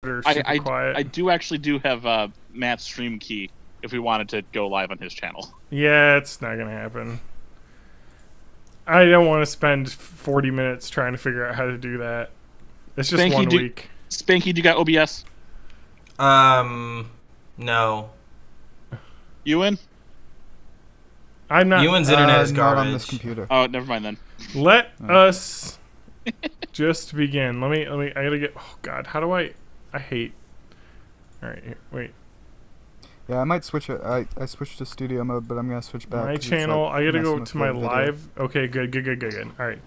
are super quiet. I do have Matt's stream key if we wanted to go live on his channel. Yeah, it's not gonna happen. I don't want to spend 40 minutes trying to figure out how to do that. It's just one week. Spanky, do you got OBS? No. Ewan? I'm not. Ewan's internet is garbage. Not on this computer. Oh, never mind then. Let us just begin. Let me. I gotta get. Oh God, how do I hate. All right, here, wait. Yeah, I might switch it. I switched to studio mode, but I'm gonna switch back. My channel. I gotta go to my live. Okay, good. All right,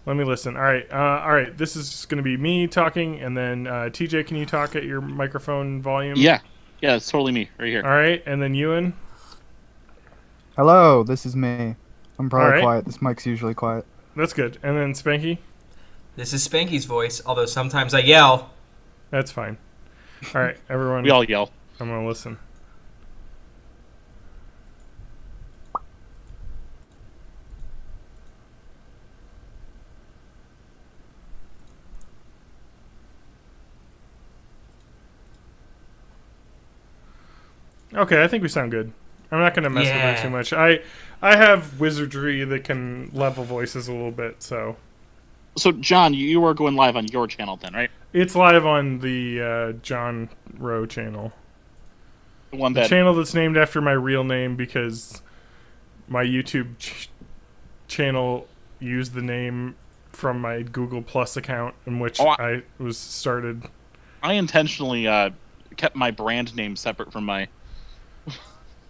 let me listen. All right. This is just gonna be me talking, and then TJ, can you talk at your microphone volume? Yeah, it's totally me right here. All right, and then Ewan. Hello, this is me. I'm probably quiet. This mic's usually quiet. That's good. And then Spanky. This is Spanky's voice, although sometimes I yell. That's fine. All right, everyone. We all yell. I'm gonna listen. Okay, I think we sound good. I'm not going to mess with it too much. I have wizardry that can level voices a little bit, so... So, John, you are going live on your channel then, right? It's live on the John Rowe channel. The channel that's named after my real name because my YouTube channel used the name from my Google Plus account in which I was started. I intentionally kept my brand name separate from my...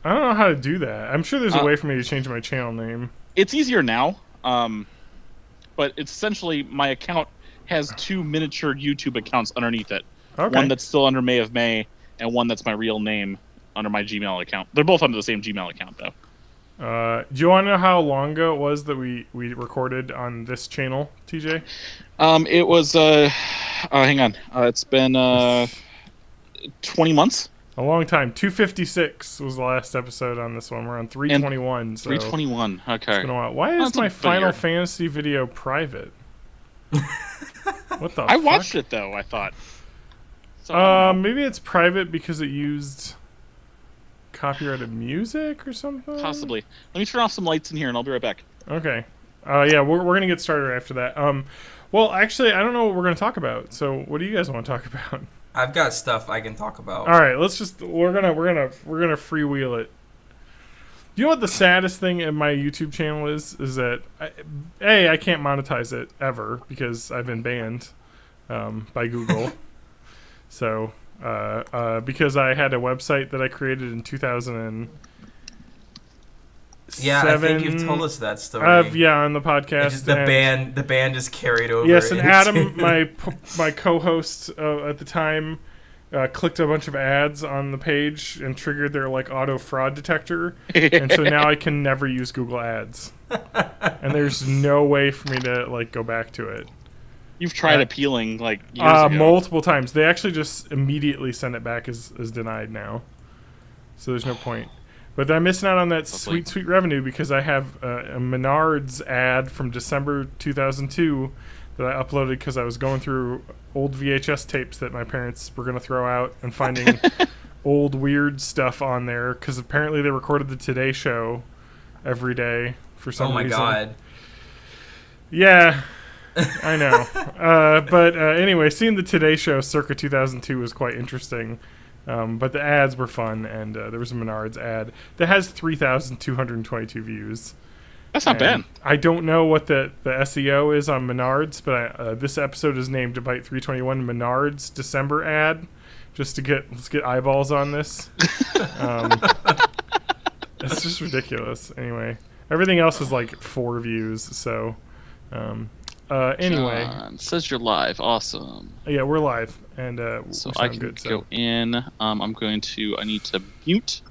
I don't know how to do that. I'm sure there's a way for me to change my channel name. It's easier now, but it's essentially my account has two miniature YouTube accounts underneath it. Okay. One that's still under May of May, and one that's my real name under my Gmail account. They're both under the same Gmail account, though. Do you want to know how long ago it was that we recorded on this channel, TJ? It was, hang on. It's been 20 months. A long time. 256 was the last episode on this one. We're on 321. So 321. Okay. It's been a while. Why is my Final Fantasy video private? What the? I watched it though. I thought. So, maybe it's private because it used copyrighted music or something. Possibly. Let me turn off some lights in here, and I'll be right back. Okay. Yeah, we're gonna get started after that. Well, actually, I don't know what we're gonna talk about. So, what do you guys want to talk about? I've got stuff I can talk about. All right, let's just we're gonna freewheel it. You know what the saddest thing in my YouTube channel is that I can't monetize it ever because I've been banned by Google. So because I had a website that I created in 2007. Yeah, I think you've told us that story. Yeah, on the podcast. The band just carried over. Yes, and Adam, my co-host at the time, clicked a bunch of ads on the page and triggered their auto fraud detector, and so now I can never use Google Ads, and there's no way for me to go back to it. You've tried appealing years ago. Multiple times. They actually just immediately send it back as denied now, so there's no point. But I'm missing out on that sweet revenue because I have a Menards ad from December 2002 that I uploaded because I was going through old VHS tapes that my parents were going to throw out and finding old weird stuff on there because apparently they recorded the Today Show every day for some reason. Oh my god. Yeah, I know. But anyway, seeing the Today Show circa 2002 was quite interesting. But the ads were fun, and there was a Menards ad that has 3,222 views. That's not bad. I don't know what the SEO is on Menards, but this episode is named Byte 321 Menards December ad, just to let's get eyeballs on this. It's just ridiculous. Anyway, everything else is 4 views. So, anyway, John says you're live. Awesome. Yeah, we're live, and so I can go in. I need to mute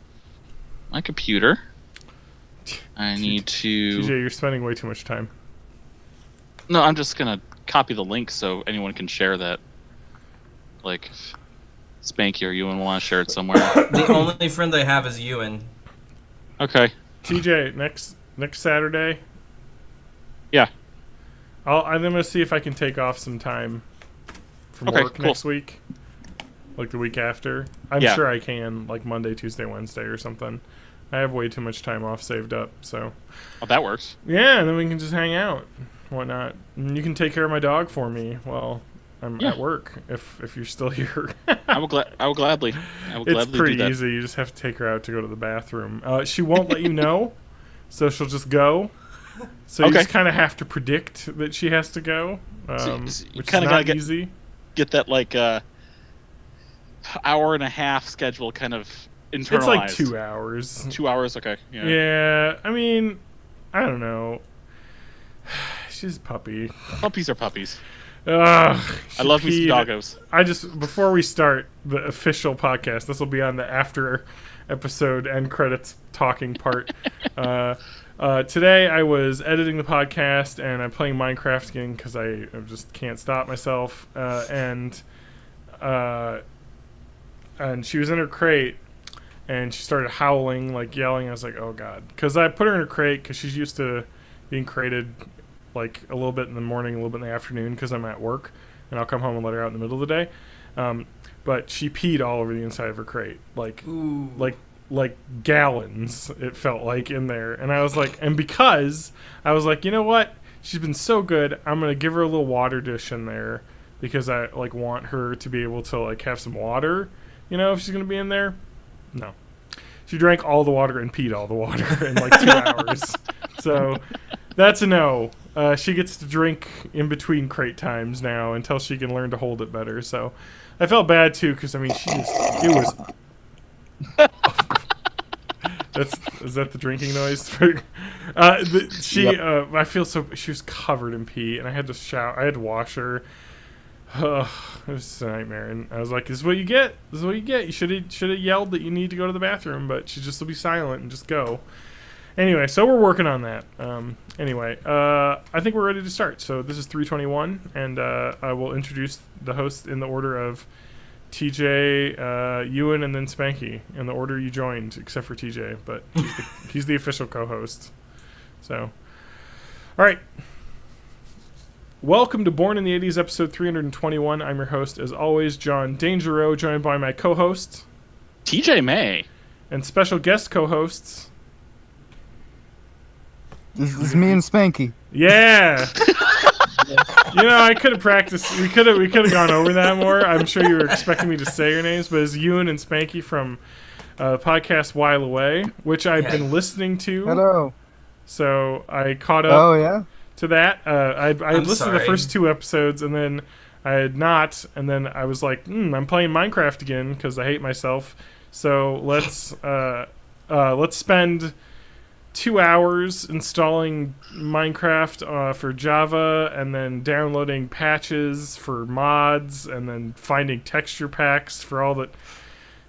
my computer. I need to. TJ, you're spending way too much time. No, I'm just gonna copy the link so anyone can share that. Spanky or Ewan want to share it somewhere. The only friend I have is Ewan. Okay. TJ, next Saturday. Yeah. I'm gonna see if I can take off some time from work next week. like the week after. I'm sure I can, like Monday, Tuesday, Wednesday, or something. I have way too much time off saved up, so. Oh, that works. Yeah, and then we can just hang out, whatnot. And you can take care of my dog for me while I'm at work, if you're still here. I will gladly. It's pretty do that. easy. You just have to take her out to go to the bathroom. She won't let you know, so she'll just go. So you just kind of have to predict that she has to go, so which is not easy. Get that like hour and a half schedule kind of internalized. It's like 2 hours. 2 hours, okay. Yeah, I mean, I don't know. She's a puppy. Puppies are puppies. I love me some doggos. Before we start the official podcast, this will be on the after episode end credits talking part. Today I was editing the podcast and I'm playing Minecraft again because I just can't stop myself. And she was in her crate and she started howling, like yelling. I was like, oh god, because I put her in her crate because she's used to being crated like a little bit in the morning, a little bit in the afternoon because I'm at work and I'll come home and let her out in the middle of the day. But she peed all over the inside of her crate, like gallons, it felt like, in there. And I was like, and because I was like, you know what, she's been so good, I'm gonna give her a little water dish in there because I like want her to be able to like have some water, you know, if she's gonna be in there. No, she drank all the water and peed all the water in like 2 hours. So that's a no. She gets to drink in between crate times now until she can learn to hold it better. So I felt bad too because I mean it was. Is that the drinking noise? I feel so. She was covered in pee, and I had to shower. I had to wash her. It was a nightmare, and I was like, "This is what you get. This is what you get. You should have yelled that you need to go to the bathroom, but she just will be silent and just go." Anyway, so we're working on that. I think we're ready to start. So this is 321, and I will introduce the hosts in the order of TJ, Ewan, and then Spanky, in the order you joined, except for TJ, but he's the official co-host. So, all right. Welcome to Born in the 80s, episode 321. I'm your host, as always, John Dangereux, joined by my co-host, TJ May, and special guest co-hosts. This is me and Spanky. Yeah. You know, I could have practiced. We could have gone over that more. I'm sure you were expecting me to say your names, but it's Ewan and Spanky from the podcast While Away, which I've been listening to. Hello. So I caught up. Oh yeah. To that, I listened to the first 2 episodes, and then I had not, and then I was like, I'm playing Minecraft again because I hate myself. So let's spend 2 hours installing Minecraft for Java, and then downloading patches for mods, and then finding texture packs for all that.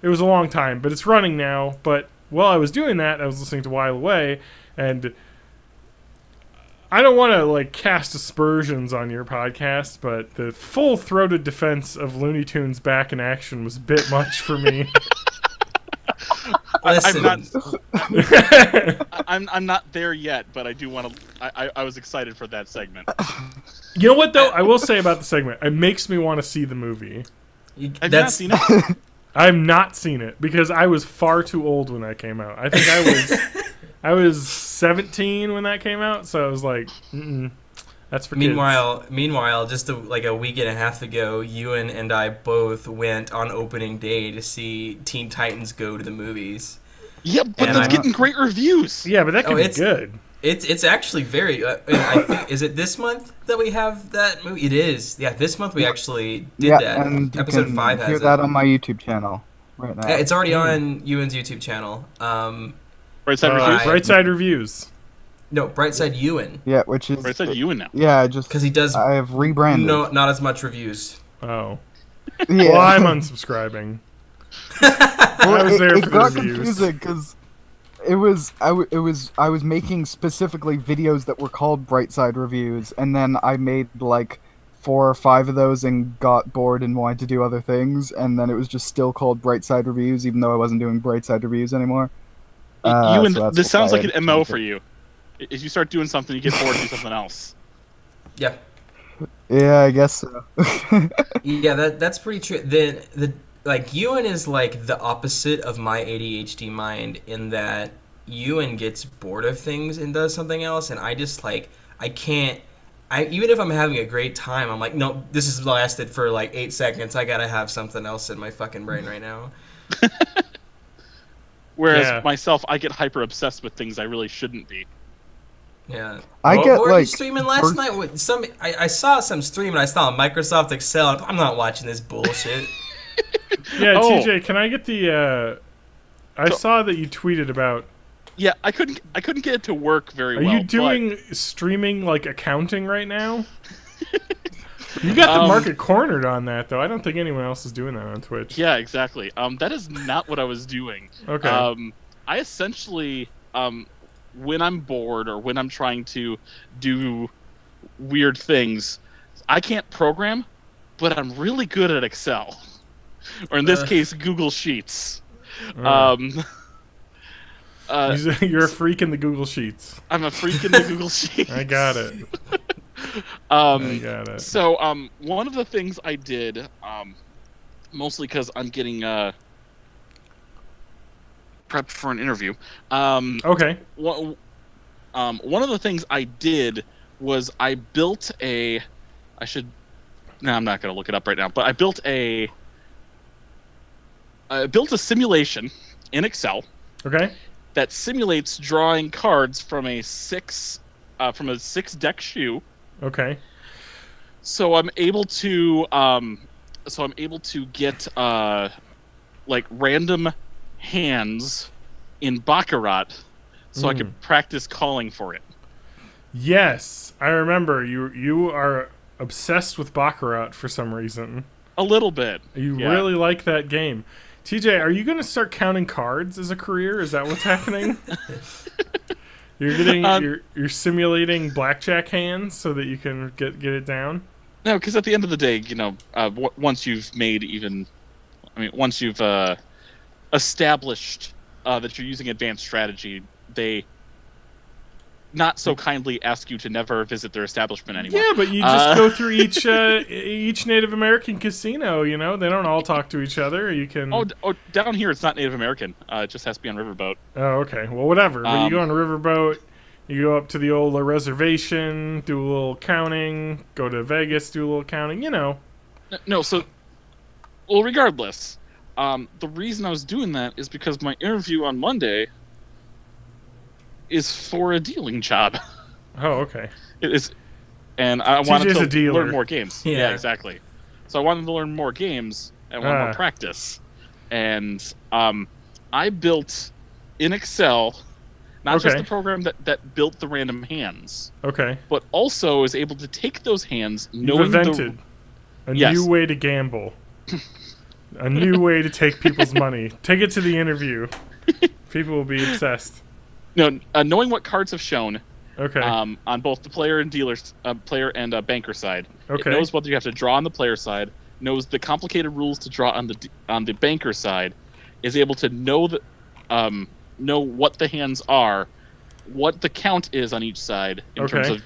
It was a long time, but it's running now. But while I was doing that, I was listening to While Away, and I don't want to like cast aspersions on your podcast, but the full-throated defense of Looney Tunes back in action was a bit much for me. I'm not there yet, but I do want to. I was excited for that segment. You know what though? I will say about the segment, it makes me want to see the movie. Have you not seen it? I've not seen it because I was far too old when that came out. I think I was 17 when that came out, so I was like, that's for kids. Meanwhile, just like a week and a half ago, Ewan and I both went on opening day to see Teen Titans Go to the movies. Yeah, but that's getting great reviews. Yeah, but that could be good. It's actually very. I think, is it this month that we have that movie? It is. Yeah, this month we actually did that. And Episode you 5 can has hear it. that on my YouTube channel right now. Yeah, it's already on Ewan's YouTube channel. Brightside Reviews? Brightside Reviews. No, Brightside Ewan. Yeah, which is Brightside Ewan now. Yeah, because he does. I have rebranded. No, not as much reviews. Oh. Yeah. Well, I'm unsubscribing. I was there it for got the reviews. confusing because I was making specifically videos that were called Brightside Reviews, and then I made like 4 or 5 of those and got bored and wanted to do other things, and then it was just still called Brightside Reviews, even though I wasn't doing Brightside Reviews anymore. This sounds like an MO for you. If you start doing something, you get bored and do something else. Yeah. Yeah, I guess so. Yeah, that's pretty true. like Ewan is like the opposite of my ADHD mind in that Ewan gets bored of things and does something else, and I just like I can't. I even if I'm having a great time, I'm like, no, this has lasted for like 8 seconds. I gotta have something else in my fucking brain right now. Whereas myself, I get hyper obsessed with things I really shouldn't be. Yeah, I what get were you like streaming last night? With some, I saw some stream and I saw Microsoft Excel. I'm not watching this bullshit. Yeah, Oh. TJ, can I get the? I saw that you tweeted about. Yeah, I couldn't get it to work very Are well. you doing streaming like accounting right now? You got the market cornered on that, though. I don't think anyone else is doing that on Twitch. Yeah, exactly. That is not what I was doing. Okay. I essentially, when I'm bored or when I'm trying to do weird things, I can't program, but I'm really good at Excel, or in this case, Google Sheets. You're a freak in the Google Sheets. I'm a freak in the Google Sheets. I got it. I got it. So, one of the things I did, mostly because I'm getting prepped for an interview. Okay. One of the things I did was I built a. No, I'm not going to look it up right now. But I built a simulation in Excel. Okay. That simulates drawing cards from a six deck shoe. Okay. So I'm able to get like random hands in Baccarat, so I can practice calling for it. Yes, I remember you are obsessed with Baccarat for some reason. A little bit. You really like that game. TJ, are you going to start counting cards as a career? Is that what's happening? You're getting you're simulating blackjack hands so that you can get it down? No, because at the end of the day, once you've established that you're using advanced strategy, they not so kindly ask you to never visit their establishment anymore. Yeah, but you just go through each Native American casino. You know, they don't all talk to each other. You can. Oh, down here it's not Native American. It just has to be on Riverboat. Oh, okay. Well, whatever. But you go on a riverboat. You go up to the old reservation, do a little counting. Go to Vegas, do a little counting. You know. No, so, well, regardless, the reason I was doing that is because my interview on Monday is for a dealing job. Oh, okay. It is, and I wanted TJ's to learn more games. Yeah. Yeah, exactly. So I wanted to learn more games and want more practice. And I built in Excel not just the program that built the random hands, but also is able to take those hands, You've invented a new way to gamble. A new way to take people's money. Take it to the interview. People will be obsessed. Knowing what cards have shown, on both the player and banker side, it knows whether you have to draw on the player side, knows the complicated rules to draw on the banker side, is able to know what the hands are, what the count is on each side in terms of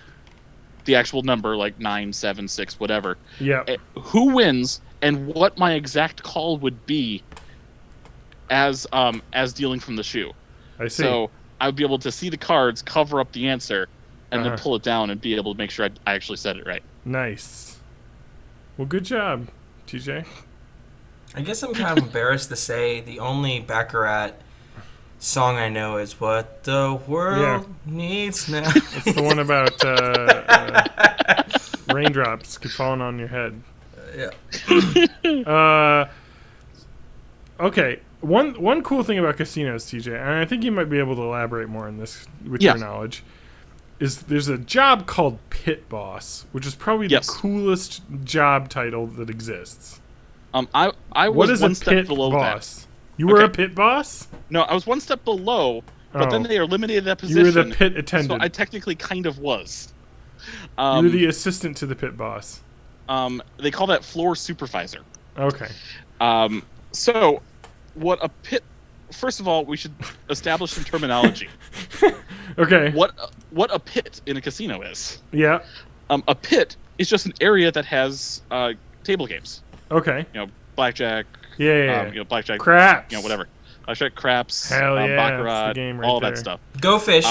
the actual number, like 9, 7, 6, whatever. Yeah. Who wins and what my exact call would be as dealing from the shoe. I see. So I would be able to see the cards, cover up the answer, and then pull it down and be able to make sure I actually said it right. Nice. Well, good job, TJ. I guess I'm kind of embarrassed to say the only Baccarat song I know is "What the World Needs Now." It's the one about raindrops keep falling on your head. Okay. One cool thing about casinos, TJ, and I think you might be able to elaborate more on this with your knowledge, is there's a job called Pit Boss, which is probably the coolest job title that exists. I was one step below that. You were a pit boss? No, I was one step below, but then they eliminated that position. You were the pit attendant. So I technically kind of was. You were the assistant to the pit boss. They call that floor supervisor. Okay. So, what a pit... First of all, we should establish some terminology. Okay. What a pit in a casino is. Yeah. A pit is just an area that has table games. Okay. blackjack. Yeah. Blackjack. Craps. Whatever. Blackjack, craps. Hell yeah. Baccarat. That's the game right all there. that stuff. Go Fish.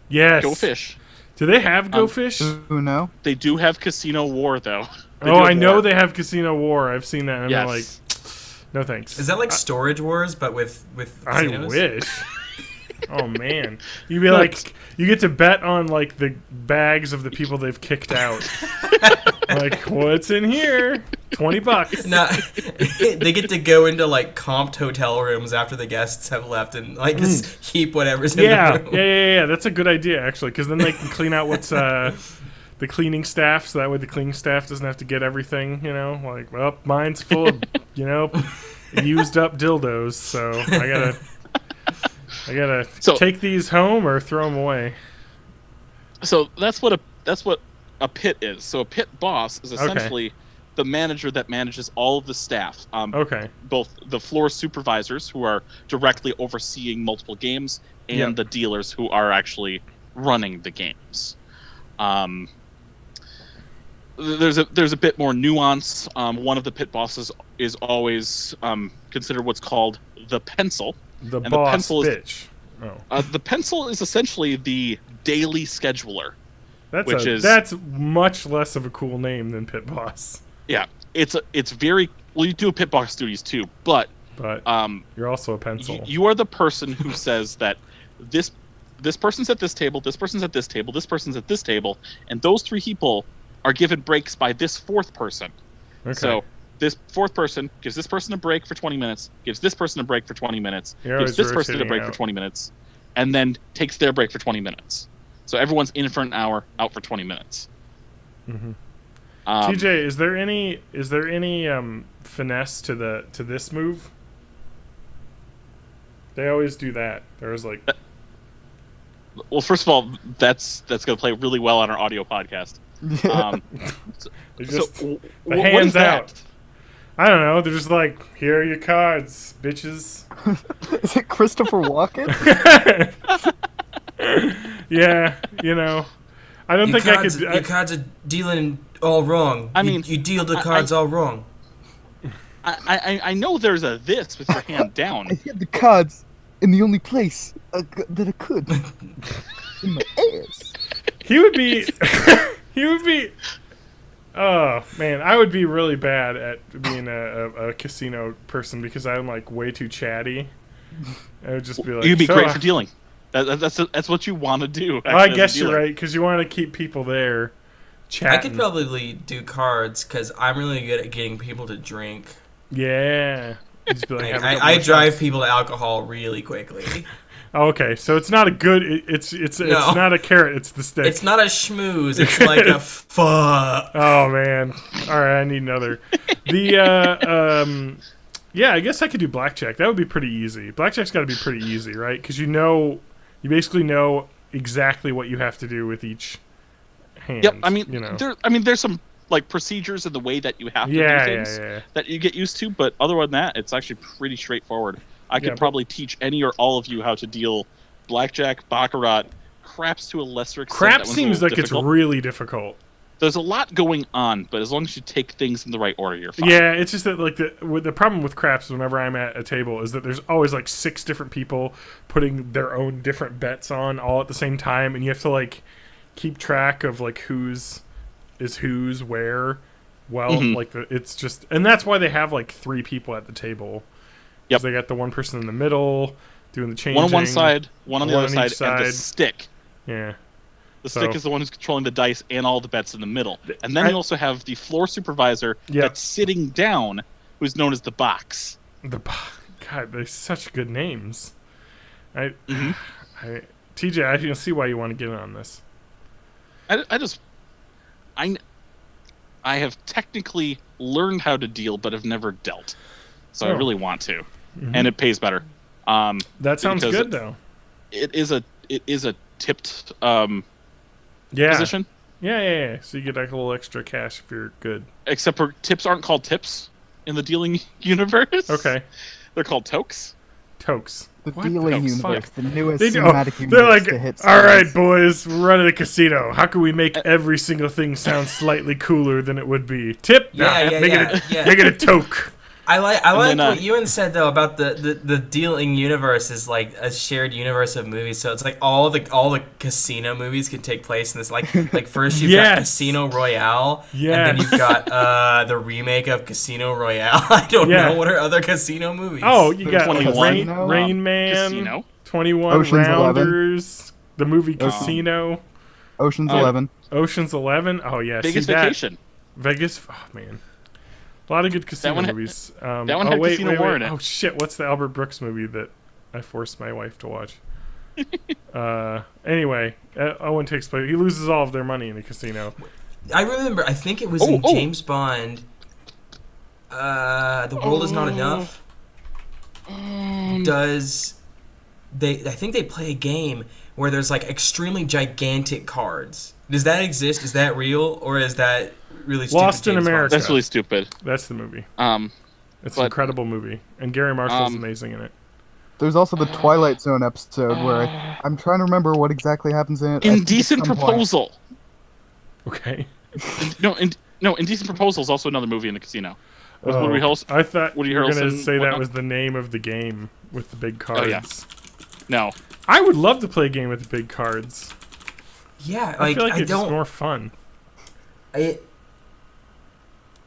Yes. Go Fish. Do they have Go Fish? Who know? They do have Casino War though. I know they have Casino War. I've seen that. And I'm like, no thanks. Is that like Storage Wars, but with casinos? I wish. Oh man, you'd be like, you get to bet on like the bags of the people they've kicked out. Like, what's in here? $20. No, they get to go into like comped hotel rooms after the guests have left and like just keep whatever's in the room. Yeah. That's a good idea actually, because then they can clean out what's the cleaning staff, so that way the cleaning staff doesn't have to get everything. Like, well, mine's full of used up dildos, so I gotta take these home or throw them away. So that's what a pit is. So a pit boss is essentially the manager that manages all of the staff. Both the floor supervisors, who are directly overseeing multiple games, and the dealers, who are actually running the games. There's a bit more nuance. One of the pit bosses is always considered what's called the pencil. The pencil bitch. The pencil is essentially the daily scheduler. That's much less of a cool name than Pit Boss. Yeah, it's very well. You do a Pit Boss duties too, but you're also a pencil. You are the person who says that this person's at this table, this person's at this table, this person's at this table, and those three people are given breaks by this fourth person. Okay. So this fourth person gives this person a break for 20 minutes, gives this person a break for 20 minutes, gives this person a break for 20 minutes, and then takes their break for 20 minutes. So everyone's in for an hour, out for 20 minutes. Mm-hmm. TJ, is there any finesse to this move? They always do that. There's like, well, first of all, that's going to play really well on our audio podcast. The hands out. I don't know. They're just like, here are your cards, bitches. Is it Christopher Walken? Yeah, I don't think I could. Your cards are dealing all wrong. I mean, you deal the cards all wrong. I know there's a this with your hand down. I hid the cards in the only place that I could. In my ass. He would be. Oh man, I would be really bad at being a casino person because I'm like way too chatty. I would just be like, you'd be great for dealing. That's what you want to do. Actually, I guess you're right, because you want to keep people there chatting. I could probably do cards because I'm really good at getting people to drink. Yeah. Just be like, I drive people to alcohol really quickly. Okay, so it's not a good. It's not a carrot. It's the stick. It's not a schmooze. It's like a fuck. Oh man! All right, I need another. Yeah, I guess I could do blackjack. That would be pretty easy. Blackjack's got to be pretty easy, right? Because you basically know exactly what you have to do with each hand. Yep. I mean, there's some like procedures in the way that you have to do things that you get used to, but other than that, it's actually pretty straightforward. I could probably teach any or all of you how to deal blackjack, baccarat, craps to a lesser extent. Craps seems like it's really difficult. There's a lot going on, but as long as you take things in the right order, you're fine. Yeah, it's just that like the problem with craps whenever I'm at a table is that there's always like 6 different people putting their own different bets on all at the same time, and you have to like keep track of like who's where. Well, like it's just, and that's why they have like 3 people at the table. Yep. They got the one person in the middle doing the changing. One on one side, one on the other side, and the stick. Yeah. The stick is the one who's controlling the dice and all the bets in the middle. And then you also have the floor supervisor that's sitting down, who's known as the box. God, they're such good names. TJ, I can see why you want to get in on this. I have technically learned how to deal, but have never dealt. So I really want to. And it pays better. That sounds good, though. It is a tipped position. Yeah. So you get like a little extra cash if you're good. Except for tips aren't called tips in the dealing universe. Okay. They're called tokes. Tokes. The dealing universe, the newest cinematic universe. They're like, all right, boys, we're running a casino. How can we make every single thing sound slightly cooler than it would be? Tip? Make it a toke. I like what Ewan said though about the dealing universe is like a shared universe of movies. So it's like all the casino movies can take place in this. Like first you've got Casino Royale, and then you've got the remake of Casino Royale. I don't know what are other casino movies. Oh, you got Rain Man, Casino, 21 Ocean's Rounders, 11. The movie Casino, Ocean's 11. Ocean's 11. Oh yeah, Vegas Vacation. Vegas. Oh man. A lot of good casino movies. That one had Casino War in it. Oh shit! What's the Albert Brooks movie that I forced my wife to watch? Anyway, Owen takes place. He loses all of their money in a casino. I remember. I think it was in James Bond. The World Is Not Enough. I think they play a game where there's like extremely gigantic cards. Does that exist? Is that real, or is that really stupid? Lost in America. That's really stupid. That's the movie. It's an incredible movie, and Gary Marshall's amazing in it. There's also the Twilight Zone episode where I'm trying to remember what exactly happens in it. Indecent Proposal. Okay. Indecent Proposal is also another movie in the casino. I thought you were going to say that was the name of the game with the big cards. Oh, yeah. No. I would love to play a game with the big cards. Yeah, I feel like it's just more fun. I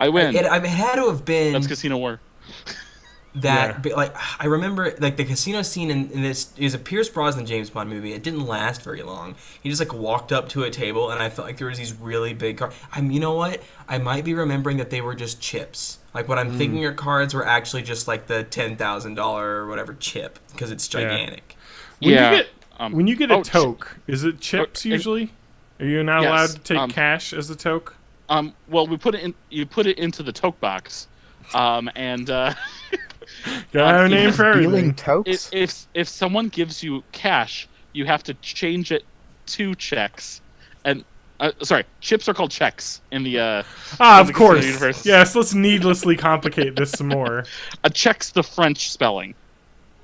win. It had to have been. That's Casino War. But I remember like the casino scene in this is a Pierce Brosnan James Bond movie. It didn't last very long. He just like walked up to a table, and I felt like there was these really big cards. You know what? I might be remembering that they were just chips. Like what I'm thinking your cards were actually just like the $10,000 or whatever chip because it's gigantic. When you get a toke, is it chips usually? Are you not allowed to take cash as a toke? Well, we put it in. You put it into the toke box, and gotta have a name for everything. If someone gives you cash, you have to change it to checks, and chips are called checks in the of course universe. Yes, let's needlessly complicate this some more. A check's the French spelling,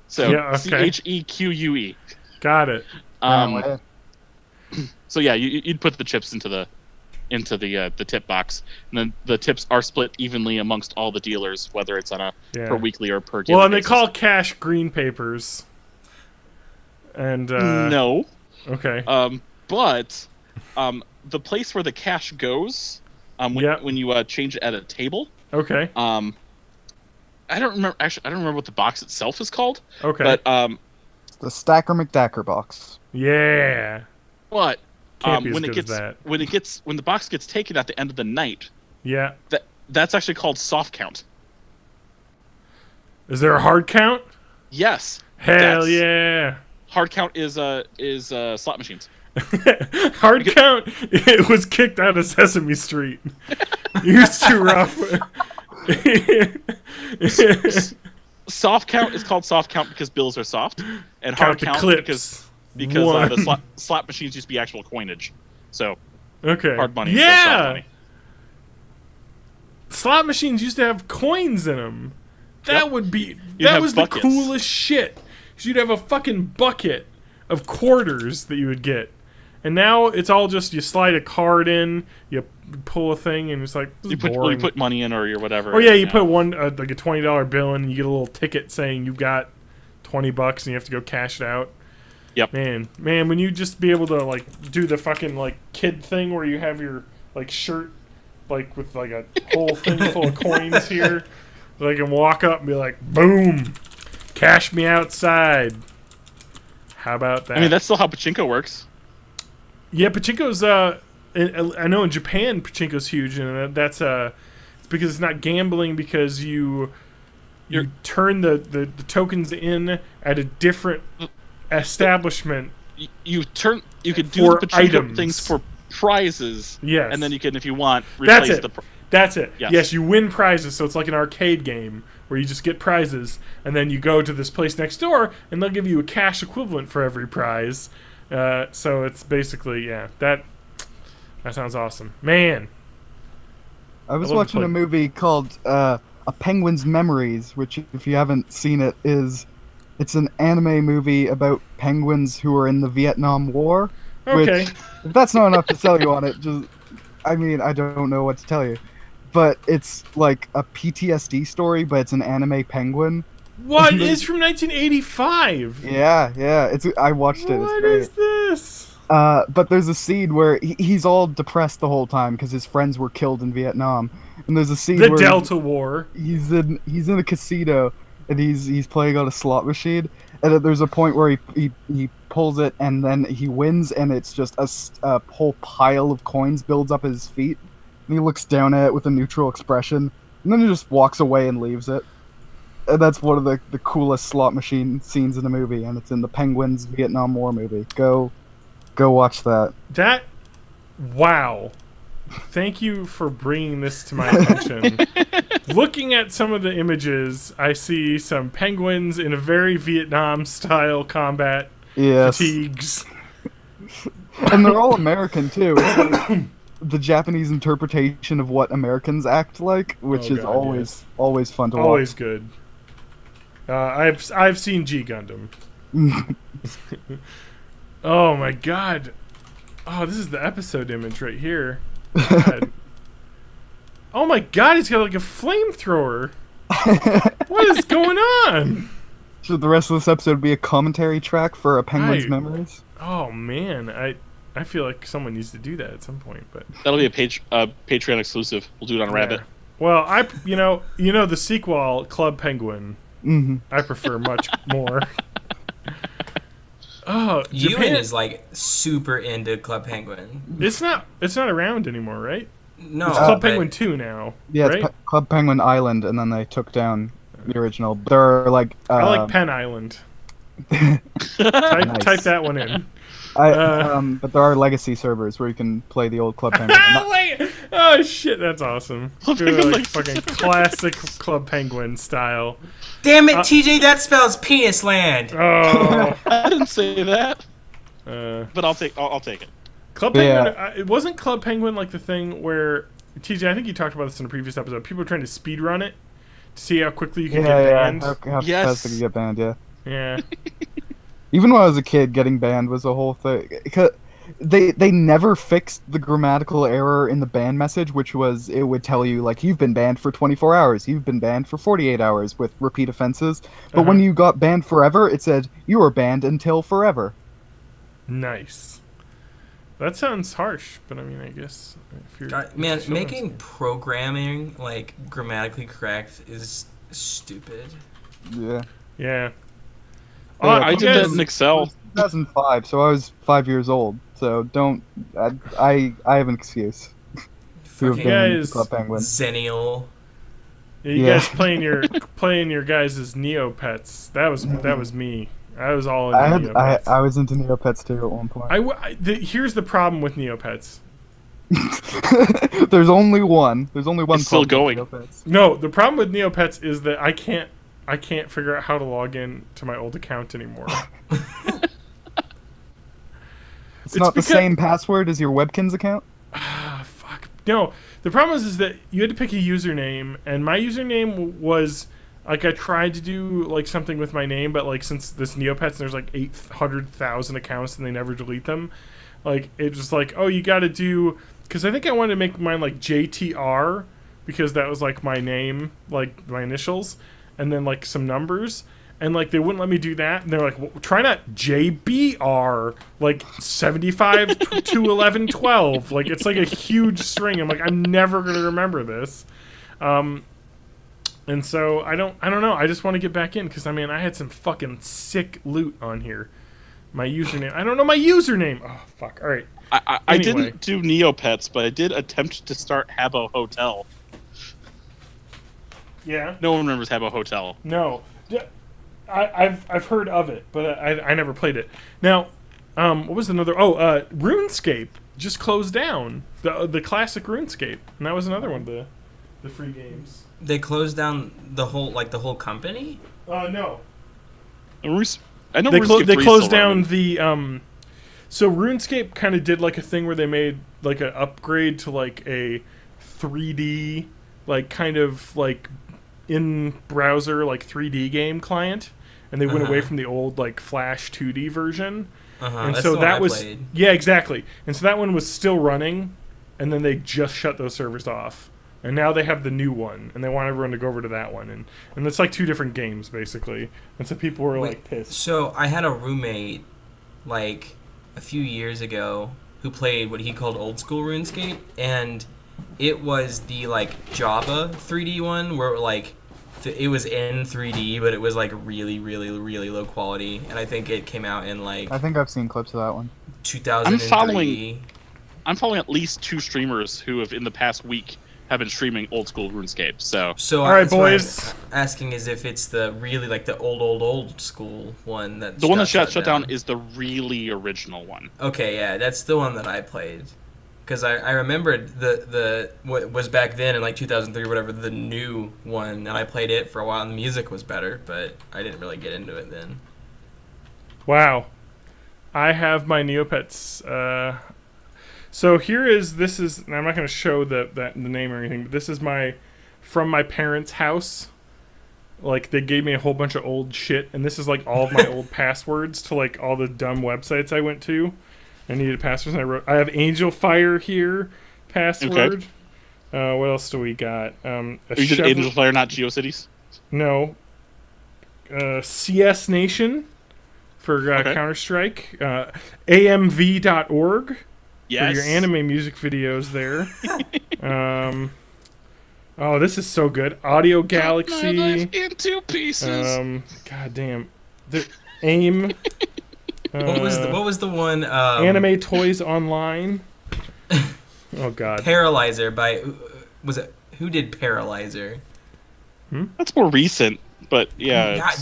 so CHEQUE. Got it. So yeah, you'd put the chips into the tip box, and then the tips are split evenly amongst all the dealers, whether it's on a per weekly or per daily and basis. they call cash green papers. And no. Okay. But the place where the cash goes, when you change it at a table. Okay. I don't remember. Actually, I don't remember what the box itself is called. Okay. But the Stacker McDacker box. Yeah. But when the box gets taken at the end of the night, that's actually called soft count. Is there a hard count? Yes. Hell yeah. Hard count is slot machines. Hard count. It was kicked out of Sesame Street. He was too rough. Soft count is called soft count because bills are soft, and hard count because the slot machines used to be actual coinage. So hard money. Soft money. Slot machines used to have coins in them. That was the coolest shit. You'd have a fucking bucket of quarters that you would get. And now it's all just you slide a card in, you pull a thing, and it's like you put money in or whatever. Oh yeah, you put one like a $20 bill in, and you get a little ticket saying you got $20, and you have to go cash it out. Yep. Man, when you just be able to like do the fucking like kid thing where you have your like shirt like with like a whole thing full of coins here, so I can walk up and be like, boom, cash me outside. How about that? I mean, that's still how pachinko works. Yeah, pachinko's. I know in Japan pachinko's huge, and that's it's because it's not gambling because you turn the tokens in at a different establishment. You could do the pachinko things for prizes. Yes, and then you can, if you want, replace That's it. Yes, you win prizes, so it's like an arcade game where you just get prizes, and then you go to this place next door, and they'll give you a cash equivalent for every prize. So it's basically, that sounds awesome. Man. I was watching a movie called A Penguin's Memories, which, if you haven't seen it, it's an anime movie about penguins who are in the Vietnam War. Okay. Which, if that's not enough to sell you on it, I don't know what to tell you. but it's like a PTSD story, but it's an anime penguin. What is from 1985? Yeah, I watched it. What is this? But there's a scene where he's all depressed the whole time because his friends were killed in Vietnam, and there's a scene where the Delta War. He's in a casino and he's playing on a slot machine, and there's a point where he pulls it and then he wins, and it's just a whole pile of coins builds up at his feet, and he looks down at it with a neutral expression, and then he just walks away and leaves it. And that's one of the coolest slot machine scenes in the movie, and it's in the Penguins Vietnam War movie. Go watch that. Wow. Thank you for bringing this to my attention. Looking at some of the images, I see some penguins in a very Vietnam-style combat fatigues. And they're all American, too. It's like the Japanese interpretation of what Americans act like, which is always fun to watch. Always good. I've seen G Gundam. Oh my god. Oh, this is the episode image right here. Oh my god, he's got like a flamethrower. What is going on? Should the rest of this episode be a commentary track for a Penguin's memories? Oh man, I feel like someone needs to do that at some point, but that'll be a Patreon exclusive. We'll do it on Rabbit. Well, you know the sequel, Club Penguin. Mm-hmm. I prefer much more. Oh, Ewan is like super into Club Penguin. It's not around anymore, right? No, it's Club Penguin 2 now. Yeah, right? It's Club Penguin Island, and then they took down the original. But there are like I like Penn Island. Type that one in. But there are legacy servers where you can play the old Club Penguin. Oh shit, that's awesome. Like fucking classic Club Penguin style. Damn it, TJ, that spells penis land. Oh, I didn't say that. But I'll take it. Club Penguin. It wasn't Club Penguin like the thing where TJ. I think you talked about this in a previous episode. People were trying to speed run it to see how quickly you can get banned. How fast you can get banned? Yeah. Yeah. Even when I was a kid, getting banned was a whole thing. They never fixed the grammatical error in the ban message, which was it would tell you like you've been banned for 24 hours, you've been banned for 48 hours with repeat offenses. But when you got banned forever, it said you were banned until forever. Nice. That sounds harsh, but I mean, I guess if you're making programming like grammatically correct is stupid. Yeah. Yeah. Oh, I did that in Excel. 2005, so I was 5 years old. So don't. I have an excuse. Fucking guys, Zennial. Yeah, you guys playing your guys as Neopets. That was me. I was all into Neopets. I was into Neopets too at one point. Here's the problem with Neopets. There's only one. There's only one. It's still going. No, the problem with Neopets is that I can't figure out how to log in to my old account anymore. It's not the same password as your Webkins account? Ah, fuck. No, the problem is that you had to pick a username, and my username was like I tried to do like something with my name, but like since this Neopets, there's like 800,000 accounts and they never delete them. Like it was like, oh, you got to do, because I think I wanted to make mine like JTR because that was like my name, like my initials, and then like some numbers. And, like, they wouldn't let me do that. And they're like, well, try not JBR, like, 75 to 1112. Like, it's like a huge string. I'm like, I'm never going to remember this. And so, I don't know. I just want to get back in because, I mean, I had some fucking sick loot on here. My username. I don't know my username. Oh, fuck. All right. I didn't do Neopets, but I did attempt to start Habbo Hotel. Yeah? No one remembers Habbo Hotel. No. I've heard of it, but I never played it. Now, what was another? Oh, RuneScape just closed down. The classic RuneScape, and that was another one of the free games. They closed down the whole company? No. I know they closed down the So RuneScape kind of did like a thing where they made like an upgrade to like a 3D, like kind of like in browser like 3D game client. And they went away from the old like Flash 2D version, and that's so that was played. Yeah, exactly. And so that one was still running, and then they just shut those servers off. And now they have the new one, and they want everyone to go over to that one. And it's like 2 different games, basically. And so people were, like, pissed. So I had a roommate, like, a few years ago who played what he called old school RuneScape, and it was the, like, Java 3D one where, like, it was in 3D, but it was, like, really, really, really low quality. And I think it came out in, like... I think I've seen clips of that one. 2003. I'm following at least 2 streamers who have, in the past week, have been streaming old school RuneScape. So all right, boys. Asking is if it's the really like the old school one that the one that shut down is the really original one. Okay, yeah, that's the one that I played because I remembered the what was back then in like 2003 or whatever, the new one, and I played it for a while and the music was better, but I didn't really get into it then. Wow, I have my Neopets. So this is, and I'm not going to show the name or anything, but this is from my parents' house. Like, they gave me a whole bunch of old shit, and this is, like, all of my old passwords to, like, all the dumb websites I went to. I needed passwords, and I have Angel Fire here, password. Okay. What else do we got? You did Angel Fire, not GeoCities? No. CS Nation for Counter-Strike. AMV.org. Yes. For your anime music videos there. Oh, this is so good. Audio Galaxy. Cut my life in 2 pieces. God damn. AIM. What was the one? Anime Toys Online. Oh God. Paralyzer by who did Paralyzer? That's more recent, but yeah. God,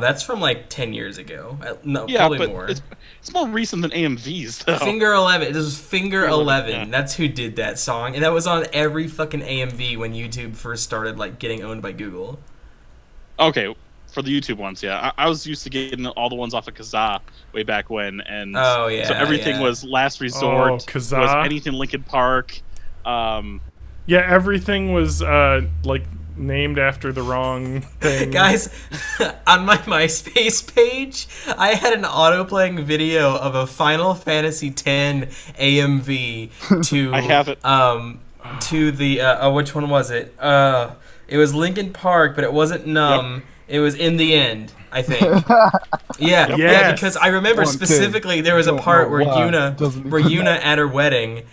that's from like 10 years ago. No, yeah, probably but more. It's more recent than AMV's though. Finger 11. This was Finger 11. Yeah. That's who did that song, and that was on every fucking AMV when YouTube first started like getting owned by Google. Okay, for the YouTube ones, yeah. I was used to getting all the ones off of Kazaa way back when, and so everything was Last Resort. Kazaa. Was anything Linkin Park. Yeah, everything was like named after the wrong thing. Guys, on my MySpace page, I had an auto-playing video of a Final Fantasy X AMV to I have it. To the which one was it? It was Linkin Park, but it wasn't Numb. Yep. It was In the End, I think. Yeah, yes. Yeah, because I remember specifically there was a part where Yuna at her wedding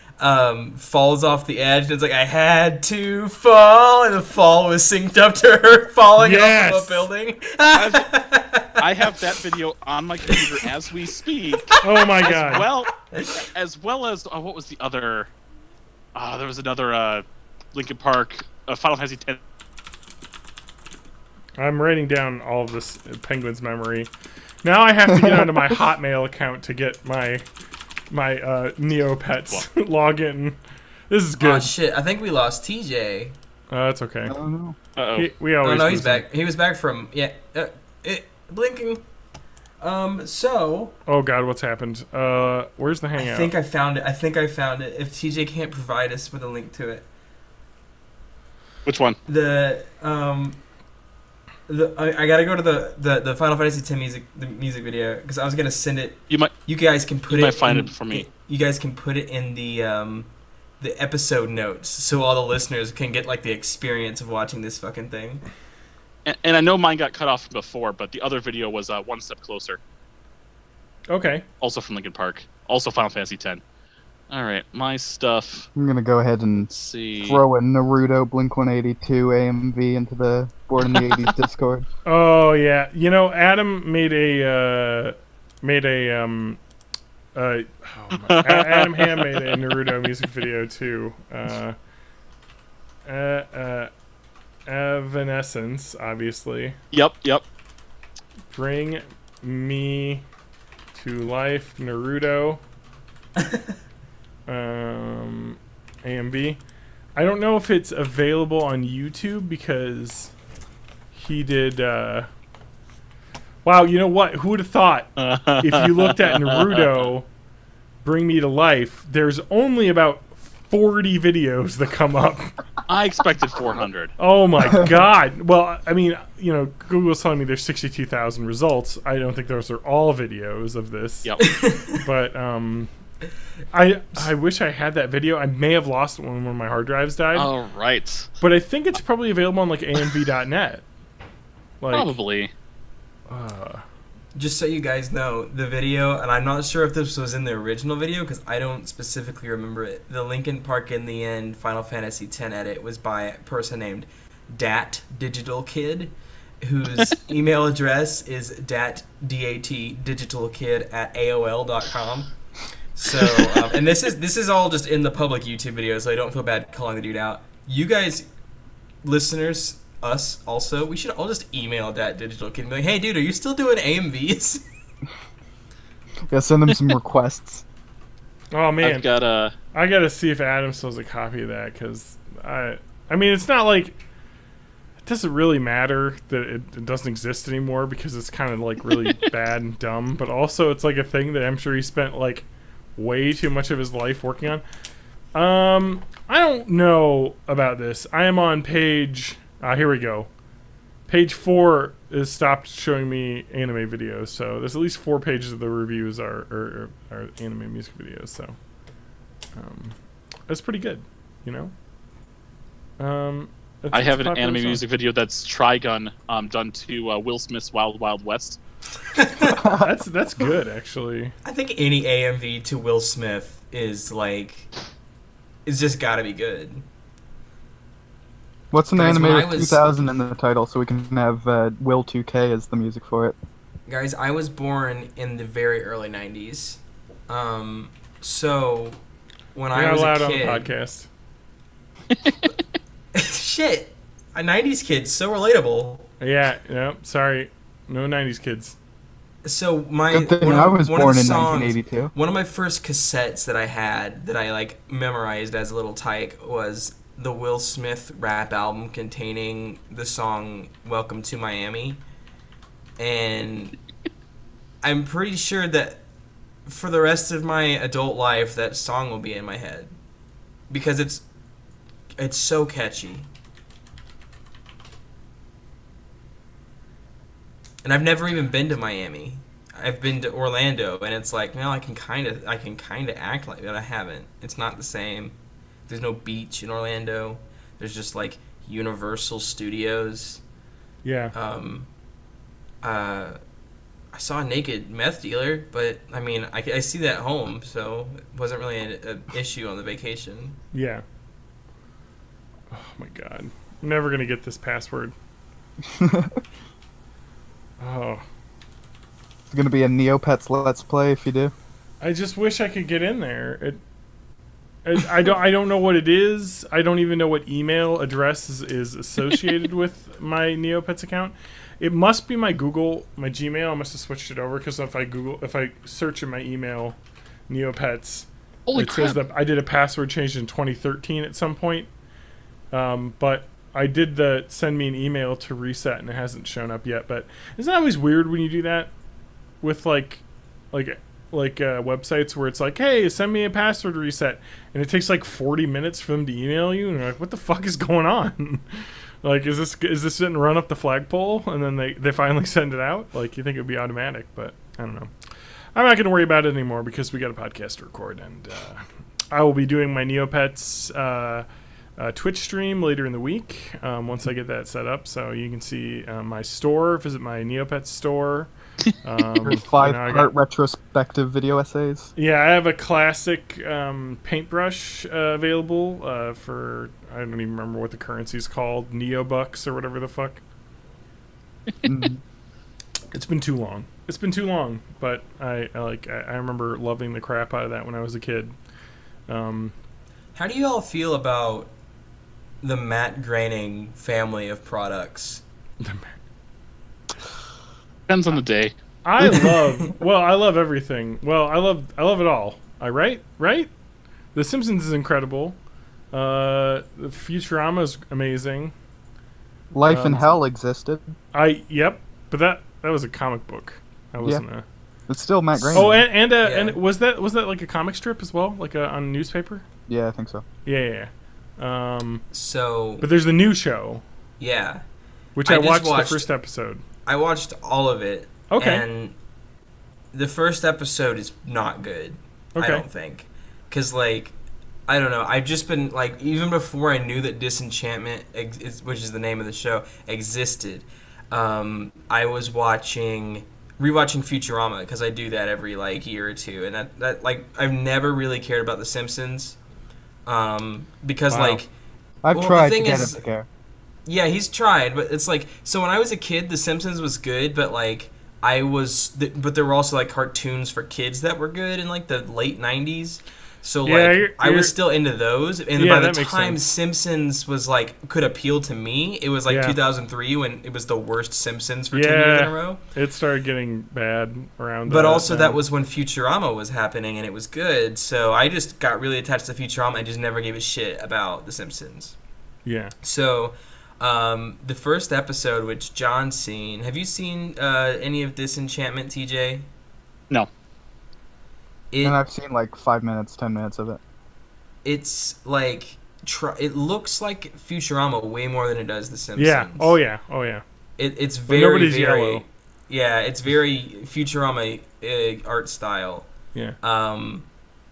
falls off the edge, and it's like, I had to fall, and the fall was synced up to her falling off of a building. I have that video on my computer as we speak. Oh my God. As well as what was the other? There was another Linkin Park Final Fantasy X. I'm writing down all of this Penguin's memory. Now I have to get onto my Hotmail account to get my Neopets login. This is good. Oh shit! I think we lost TJ. That's okay. I don't know. We always. No, he's back. He was back from blinking. So. Oh God, what's happened? Where's the hangout? I think I found it. If TJ can't provide us with a link to it. Which one? I gotta go to the Final Fantasy X music video because I was gonna send it. You guys can put it. You might find it for me. You guys can put it in the episode notes so all the listeners can get like the experience of watching this fucking thing. And I know mine got cut off before, but the other video was One Step Closer. Okay. Also from Linkin Park. Also Final Fantasy X. All right, my stuff. I'm gonna go ahead and throw a Naruto Blink-182 AMV into the Board in the 80s Discord. Oh yeah, you know, Adam made a Adam Ham made a Naruto music video too. Evanescence, obviously. Yep. Bring me to life, Naruto. AMV. I don't know if it's available on YouTube because he did. Wow, you know what? Who would have thought? If you looked at Naruto, Bring Me to Life, there's only about 40 videos that come up. I expected 400. Oh my God. Well, I mean, you know, Google's telling me there's 62,000 results. I don't think those are all videos of this. Yep. But I wish I had that video. I may have lost it when one of my hard drives died. Oh, right. But I think it's probably available on like AMV.net. Like, probably. Just so you guys know, the video, and I'm not sure if this was in the original video because I don't specifically remember it. The Linkin Park in the End Final Fantasy X edit was by a person named Dat Digital Kid, whose email address is datdigitalkid@aol.com. So, and this is all just in the public YouTube video, so I don't feel bad calling the dude out. You guys, listeners, us also, we should all just email that digital kid and be like, hey dude, are you still doing AMVs? Yeah, send them some requests. Oh man, I gotta see if Adam still has a copy of that, because I mean, it's not like it doesn't really matter that it doesn't exist anymore, because it's kind of like really bad and dumb, but also it's like a thing that I'm sure he spent like way too much of his life working on. I don't know about this. I am on page here we go. Page 4 is stopped showing me anime videos, so there's at least 4 pages of the reviews are anime music videos, so that's pretty good, you know. I have an anime music video that's Trigun done to Will Smith's Wild Wild West. That's good, actually. I think any AMV to Will Smith is like, it's just gotta be good. What's an anime with 2000 in the title, so we can have Will 2K as the music for it? Guys, I was born in the very early 90s. So when I was a kid... You're not allowed on the podcast. Shit! A 90s kid, so relatable. Yeah, sorry. No 90s kids. So I was born in 1982. One of my first cassettes that I had, that I like memorized as a little tyke, was the Will Smith rap album containing the song Welcome to Miami. And I'm pretty sure that for the rest of my adult life that song will be in my head, because it's so catchy. And I've never even been to Miami. I've been to Orlando, and it's like, well, I can kind of act like that. I haven't. It's not the same. There's no beach in Orlando. There's just like Universal Studios. Yeah. I saw a naked meth dealer, but I mean, I see that at home, so it wasn't really an issue on the vacation. Yeah. Oh my god. I'm never gonna get this password. Oh. It's gonna be a Neopets Let's Play if you do. I just wish I could get in there. I don't know what it is. I don't even know what email address is associated with my Neopets account. It must be my Gmail. I must have switched it over, because if I search in my email Neopets, Holy it crap. says that I did a password change in 2013 at some point. But I did the send me an email to reset, and it hasn't shown up yet. But isn't that always weird when you do that with like websites where it's like, hey, send me a password reset, and it takes like 40 minutes for them to email you, and you're like, what the fuck is going on? Like, is this didn't run up the flagpole, and then they finally send it out? Like, you think it would be automatic, but I don't know. I'm not going to worry about it anymore, because we got a podcast to record, and I will be doing my Neopets Twitch stream later in the week, once I get that set up, so you can see my store. Visit my Neopets store. 5-part retrospective video essays. Yeah, I have a classic paintbrush available for, I don't even remember what the currency is called, Neobucks or whatever the fuck. It's been too long. But I remember loving the crap out of that when I was a kid. How do you all feel about the Matt Groening family of products? Depends on the day. I love everything. Well, I love it all. Right? The Simpsons is incredible. The Futurama is amazing. Life in Hell existed. Yep, but that was a comic book. That wasn't a. It's still Matt Groening. Oh, and was that like a comic strip as well, like on a newspaper? Yeah, I think so. Yeah. So. But there's the new show. Yeah. Which I watched the first episode. I watched all of it. Okay. And the first episode is not good. I don't think, because like I don't know. I've just been like, even before I knew that Disenchantment, which is the name of the show, existed. I was rewatching Futurama because I do that every like year or two, and that like I've never really cared about The Simpsons, because like I've tried to get him to care. Yeah, he's tried, but it's like, so when I was a kid, The Simpsons was good, but like but there were also like cartoons for kids that were good in like the late 90s. So like I was still into those, and by the time Simpsons was like could appeal to me, it was like 2003 when it was the worst Simpsons for 10 years in a row. It started getting bad around. But also that was when Futurama was happening, and it was good. So I just got really attached to Futurama. I just never gave a shit about the Simpsons. Yeah. So the first episode, which John's seen, have you seen any of Disenchantment, TJ? No. And I've seen like 5 minutes, 10 minutes of it. It's like it looks like Futurama way more than it does The Simpsons. Yeah. Oh yeah. Oh yeah. It's very yellow. Yeah, it's very Futurama art style. Yeah.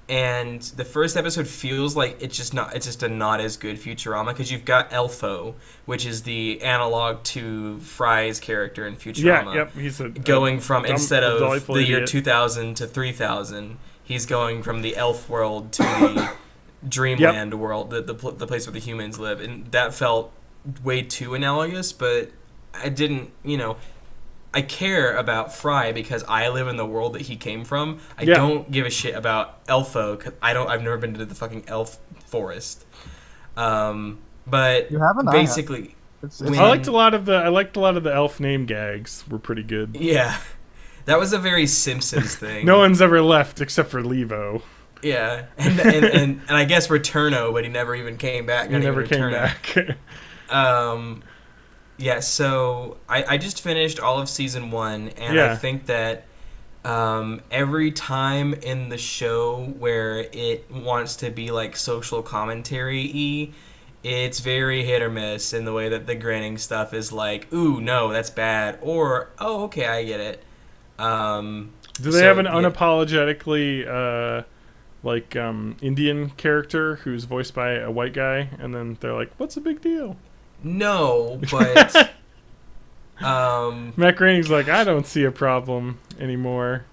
And the first episode feels like it's just a not as good Futurama, because you've got Elfo, which is the analog to Fry's character in Futurama. Yeah. Yep. He's going from instead of the year 2000 to 3000. He's going from the elf world to the dreamland world, the place where the humans live. And that felt way too analogous, but I didn't, I care about Fry because I live in the world that he came from. I don't give a shit about Elfo, because I've never been to the fucking elf forest. But you haven't, basically... I liked a lot of the elf name gags were pretty good. Yeah. That was a very Simpsons thing. No one's ever left except for Levo. Yeah, and I guess Returno, but he never even came back. He never came back. Yeah, so I just finished all of season 1, and I think that every time in the show where it wants to be like social commentary-y, it's very hit or miss in the way that the grinning stuff is like, ooh, no, that's bad, or, oh, okay, I get it. Do they have an unapologetically Indian character who's voiced by a white guy, and then they're like, "What's the big deal?" No, but Matt Groening's like, "I don't see a problem anymore."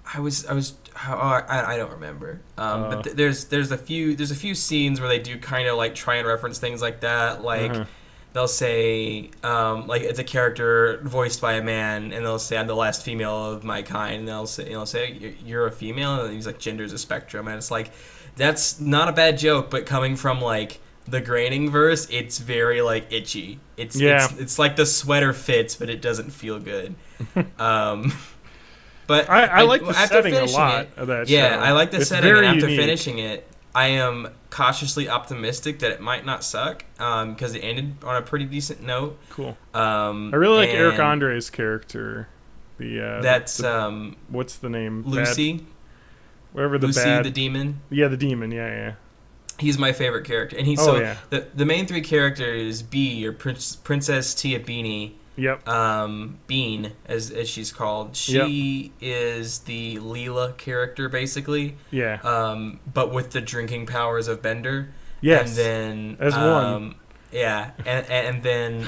I don't remember. But there's a few scenes where they do kind of like try and reference things like that, like. They'll say, like, it's a character voiced by a man, and they'll say, I'm the last female of my kind, and they'll say, you're a female, and he's like, gender's a spectrum, and it's like, that's not a bad joke, but coming from, like, the Groening verse, it's very, like, itchy. It's like the sweater fits, but it doesn't feel good. But I like the setting a lot of that show. Yeah, I like the setting, and after finishing it, I am cautiously optimistic that it might not suck, because it ended on a pretty decent note. Cool. I really like Eric Andre's character. What's the name? Lucy. Lucy the demon. Yeah, the demon. Yeah. He's my favorite character, and the main 3 characters, Bee, or Princess Tia Beanie. Yep. Bean, as she's called. She is the Leela character, basically. Yeah. But with the drinking powers of Bender. Yes. And then as one. Yeah, and then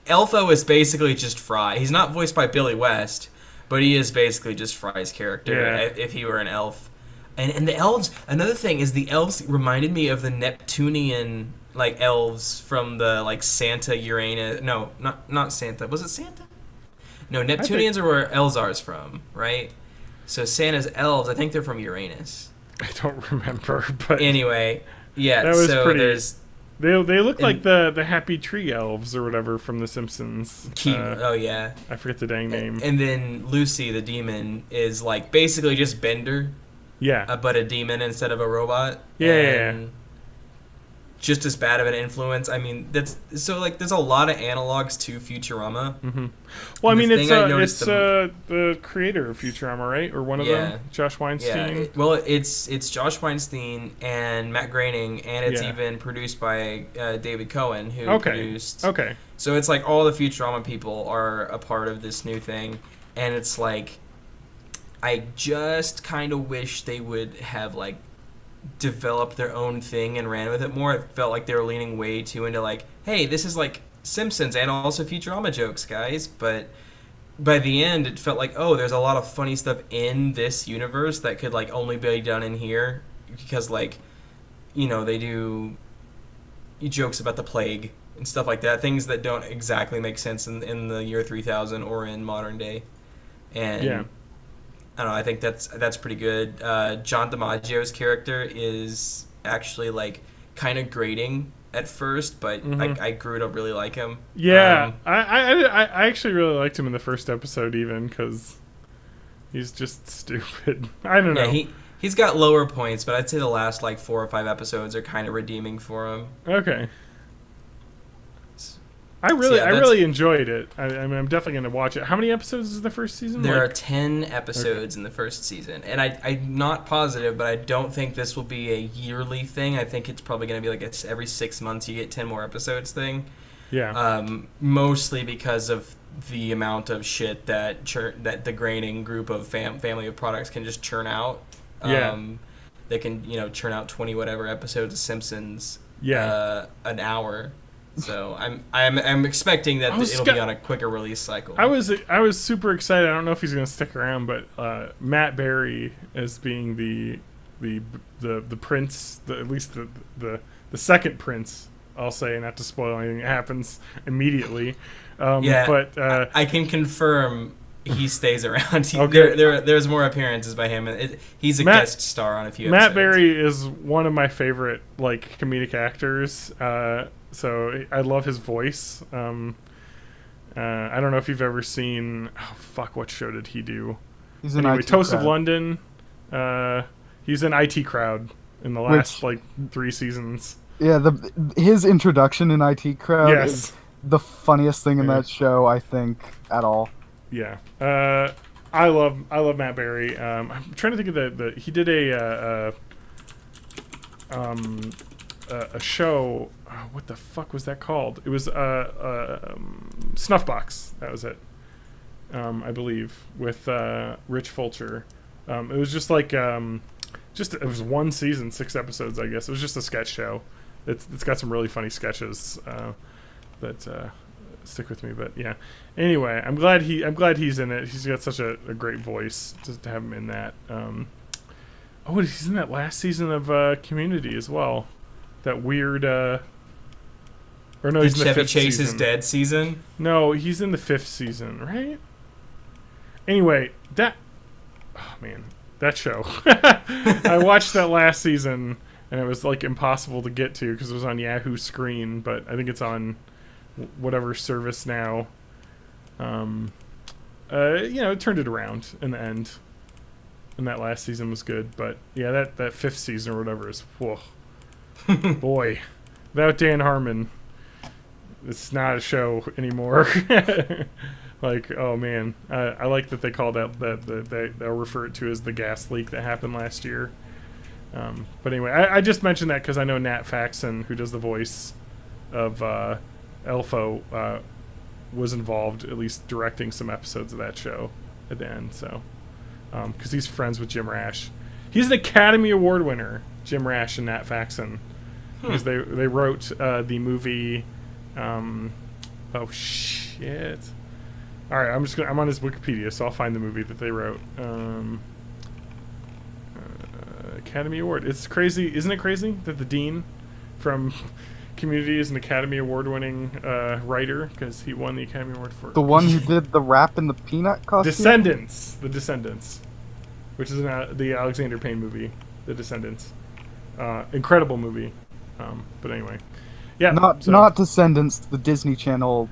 Elfo is basically just Fry. He's not voiced by Billy West, but he is basically just Fry's character if he were an elf. And the elves. Another thing is the elves reminded me of the Neptunian. Like elves from the like Santa Uranus. No, not Santa. Was it Santa? No, Neptunians are where Elzar's from, right? So Santa's elves, I think they're from Uranus. I don't remember, but anyway, yeah. That was so pretty. There's they look like the Happy Tree elves or whatever from The Simpsons. Oh yeah, I forget the dang name. And then Lucy the demon is like basically just Bender. Yeah, but a demon instead of a robot. Yeah. Just as bad of an influence. I mean, there's a lot of analogs to Futurama. Mm-hmm. Well, I mean, it's the creator of Futurama, right? Or one of them, Josh Weinstein. Yeah. Well, it's Josh Weinstein and Matt Groening, and it's even produced by David Cohen, who produced. Okay. So it's like all the Futurama people are a part of this new thing, and it's like, I just kind of wish they would have like developed their own thing and ran with it more. It felt like they were leaning way too into like, hey, this is like Simpsons and also Futurama jokes, guys. But by the end, it felt like, oh, there's a lot of funny stuff in this universe that could like only be done in here because like, you know, they do jokes about the plague and stuff like that, things that don't exactly make sense in the year 3000 or in modern day. And yeah. I don't know, I think that's pretty good. John DiMaggio's character is actually like kind of grating at first, but I grew to really like him. Yeah, I actually really liked him in the first episode even because he's just stupid. I don't know. Yeah, he's got lower points, but I'd say the last like 4 or 5 episodes are kind of redeeming for him. Okay. I really enjoyed it. I mean, I'm definitely going to watch it. How many episodes is the first season? There are 10 episodes in the first season. And I'm not positive, but I don't think this will be a yearly thing. I think it's probably going to be like every 6 months you get 10 more episodes thing. Yeah. Mostly because of the amount of shit that the Groening group of family of products can just churn out. Yeah. They can, churn out 20 whatever episodes of Simpsons. Yeah. An hour. So I'm expecting that it'll be on a quicker release cycle. I was super excited. I don't know if he's going to stick around, but Matt Berry as being the prince, at least the second prince, I'll say, not to spoil anything. It happens immediately. But I can confirm he stays around. Okay. There's more appearances by him. He's a guest star on a few episodes. Matt Berry is one of my favorite comedic actors. So I love his voice. I don't know if you've ever seen. Oh fuck! What show did he do? He's in IT Toast Crowd. of London. He's in IT Crowd in the last 3 seasons. Yeah, his introduction in IT Crowd is the funniest thing in that show, I think, at all. Yeah. I love Matt Berry. I'm trying to think of he did a show. What the fuck was that called? It was Snuffbox. That was it. I believe with Rich Fulcher. It was just it was 1 season, 6 episodes, I guess. It was just a sketch show. It's got some really funny sketches that stick with me. But yeah. Anyway, I'm glad he's in it. He's got such a great voice to have him in that. He's in that last season of Community as well. That weird. Or no, he's in the Chevy 5th Chase season. is dead season. No, he's in the 5th season, right? Anyway, that show. I watched that last season, and it was impossible to get to because it was on Yahoo Screen, but I think it's on whatever service now. It turned it around in the end, and that last season was good. But yeah, that 5th season or whatever is whoa, boy, without Dan Harmon, it's not a show anymore. Oh man, I like that they call that they'll refer it to as the gas leak that happened last year. But anyway, I just mentioned that because I know Nat Faxon, who does the voice of Elfo, was involved, at least directing some episodes of that show at the end. So, because he's friends with Jim Rash, he's an Academy Award winner. Jim Rash and Nat Faxon, because they wrote the movie. Oh shit! All right, I'm on his Wikipedia, so I'll find the movie that they wrote. Academy Award. It's crazy, isn't it crazy that the dean from Community is an Academy Award-winning writer because he won the Academy Award for the one who did the rap in the peanut costume. The Descendants, which is the Alexander Payne movie, The Descendants. Incredible movie. But anyway, yeah. Not Descendants, the Disney Channel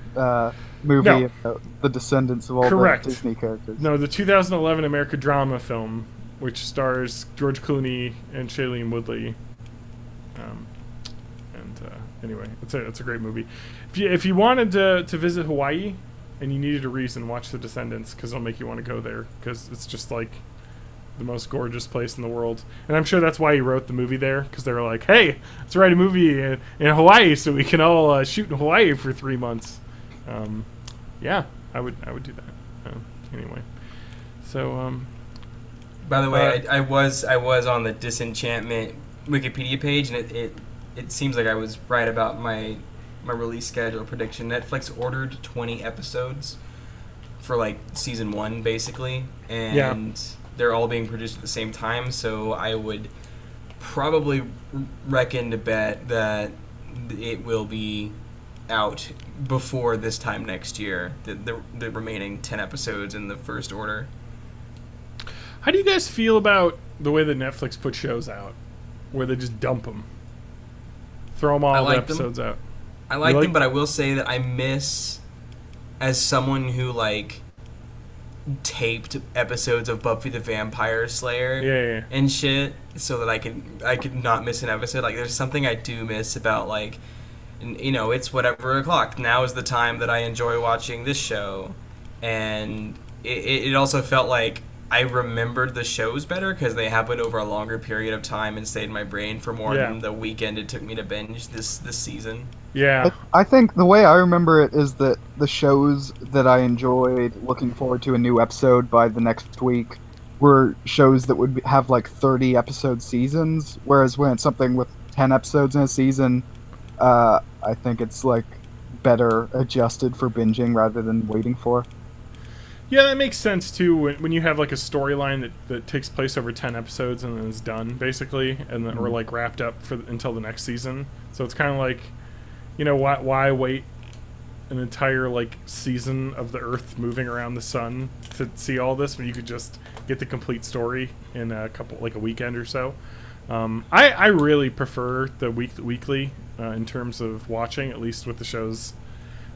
movie about the descendants of all the Disney characters. No, the 2011 American drama film, which stars George Clooney and Shailene Woodley. Anyway, it's a great movie. If you wanted to visit Hawaii and you needed a reason, watch The Descendants because it'll make you want to go there because it's just the most gorgeous place in the world. And I'm sure that's why he wrote the movie there because they were like, hey, let's write a movie in Hawaii so we can all shoot in Hawaii for 3 months. Yeah, I would do that. Anyway, so By the way, I was on the Disenchantment Wikipedia page, and it seems like I was right about my release schedule prediction. Netflix ordered 20 episodes for like season 1, basically, and they're all being produced at the same time. So I would probably reckon to bet that it will be out before this time next year. The remaining 10 episodes in the first order. How do you guys feel about the way that Netflix put shows out, where they just dump them, throw them all the episodes out? I like them, but I will say that I miss, as someone who like taped episodes of Buffy the Vampire Slayer and shit, so that I could not miss an episode. Like, there's something I do miss about, like, you know, it's whatever o'clock. Now is the time that I enjoy watching this show, and it also felt like I remembered the shows better because they happened over a longer period of time and stayed in my brain for more than the weekend it took me to binge this season. Yeah. I think the way I remember it is that the shows that I enjoyed looking forward to a new episode by the next week were shows that would have like 30 episode seasons, whereas when it's something with 10 episodes in a season, I think it's like better adjusted for binging rather than waiting for. Yeah, that makes sense too. When you have like a storyline that takes place over 10 episodes and then is done basically, and then, or like wrapped up until the next season. So it's kind of like, you know, why wait an entire like season of the Earth moving around the sun to see all this when you could just get the complete story in a weekend or so. I really prefer the weekly in terms of watching, at least with the shows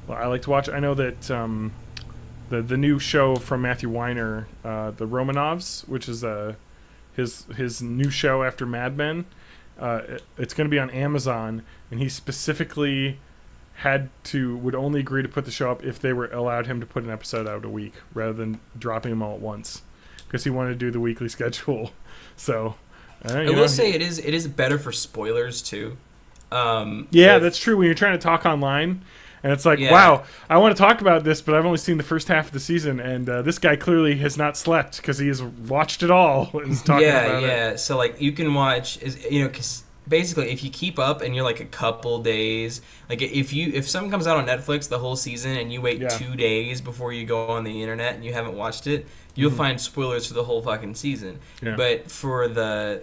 I like to watch. I know that the new show from Matthew Weiner, the Romanovs, which is his new show after Mad Men, it's going to be on Amazon, and he specifically would only agree to put the show up if they were allowed him to put an episode out a week rather than dropping them all at once, because he wanted to do the weekly schedule. So I will say it is better for spoilers too. That's true. When you're trying to talk online, and it's like, wow, I want to talk about this, but I've only seen the first half of the season, and this guy clearly has not slept because he has watched it all and is talking about it. Yeah. So like you can watch, because basically if you keep up and you're like a couple days, like if something comes out on Netflix the whole season and you wait 2 days before you go on the internet and you haven't watched it, you'll find spoilers for the whole fucking season. Yeah. But for the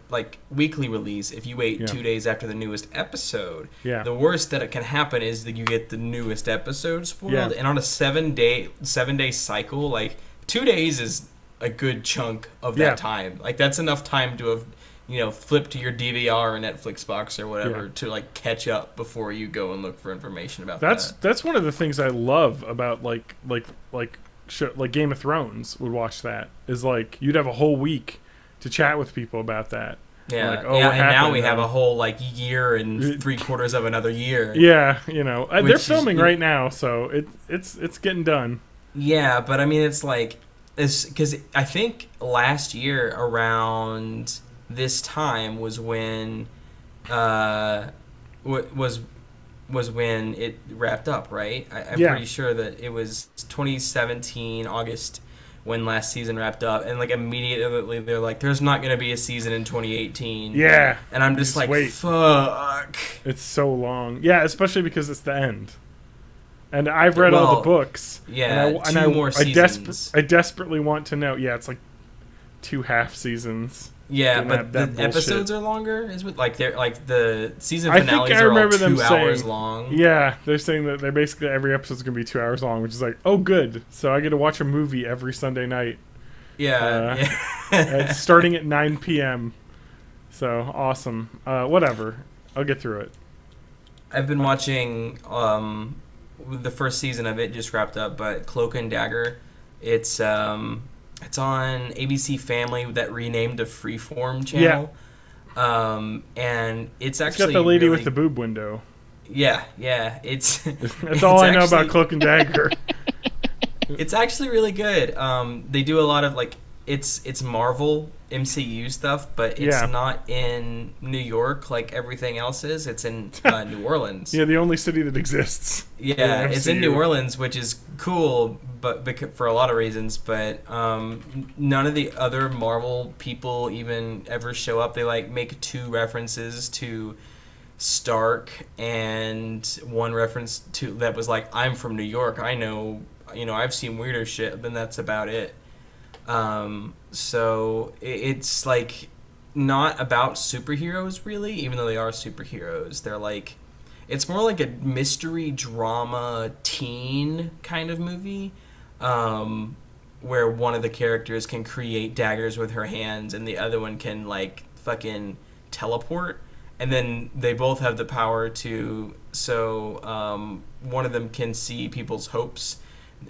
like weekly release, if you wait 2 days after the newest episode, the worst that it can happen is that you get the newest episode spoiled. And on a 7 day cycle, like 2 days is a good chunk of that time. Like that's enough time to have, you know, flip to your DVR or Netflix box or whatever to like catch up before you go and look for information about that. That's one of the things I love about like Game of Thrones. Would watch that is like you'd have a whole week to chat with people about that. Yeah, like, and now we have a whole like year and 3/4 of another year. Yeah, you know, they're filming right now, so it's getting done. Yeah, but I mean, it's like because I think last year around this time was when was when it wrapped up, right? I'm pretty sure that it was 2017 August when last season wrapped up, and like immediately they're like, "There's not going to be a season in 2018." Yeah, and I'm just like, wait. "Fuck!" It's so long. Yeah, especially because it's the end. And I've read all the books. Yeah, two more seasons. I desperately want to know. Yeah, it's like 2 half seasons. Yeah, but the episodes are longer. Is it like they're like the season finales are all 2 hours long? Yeah, they're saying that they're basically every episode's gonna be 2 hours long, which is like, oh, good. So I get to watch a movie every Sunday night. Yeah, it's starting at 9 p.m. So awesome. Whatever, I'll get through it. I've been watching the first season of it just wrapped up, but Cloak and Dagger. It's on ABC Family that renamed to Freeform channel. Yeah. And it's actually got the lady with the boob window. Yeah. That's all I know about Cloak and Dagger. It's actually really good. They do a lot of like it's Marvel MCU stuff, but it's not in New York like everything else is. It's in New Orleans. Yeah, the only city that exists. Yeah, it's in New Orleans, which is cool but for a lot of reasons. But none of the other Marvel people even ever show up. They like make 2 references to Stark and 1 reference to that was like, I'm from New York. I know, I've seen weirder shit. Then that's about it. So it's like not about superheroes really, even though they are superheroes. They're like, it's more like a mystery drama teen kind of movie, where one of the characters can create daggers with her hands and the other one can like fucking teleport, and then they both have the power to, so one of them can see people's hopes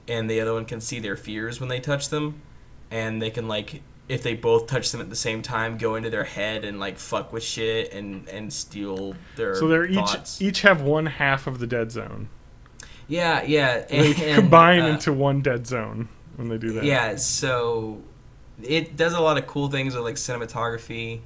and the other one can see their fears when they touch them, and they can like, if they both touch them at the same time, go into their head and like fuck with shit and steal their So they're thoughts. each have one half of the dead zone. Yeah. They combine into one dead zone when they do that. Yeah, so it does a lot of cool things with like cinematography.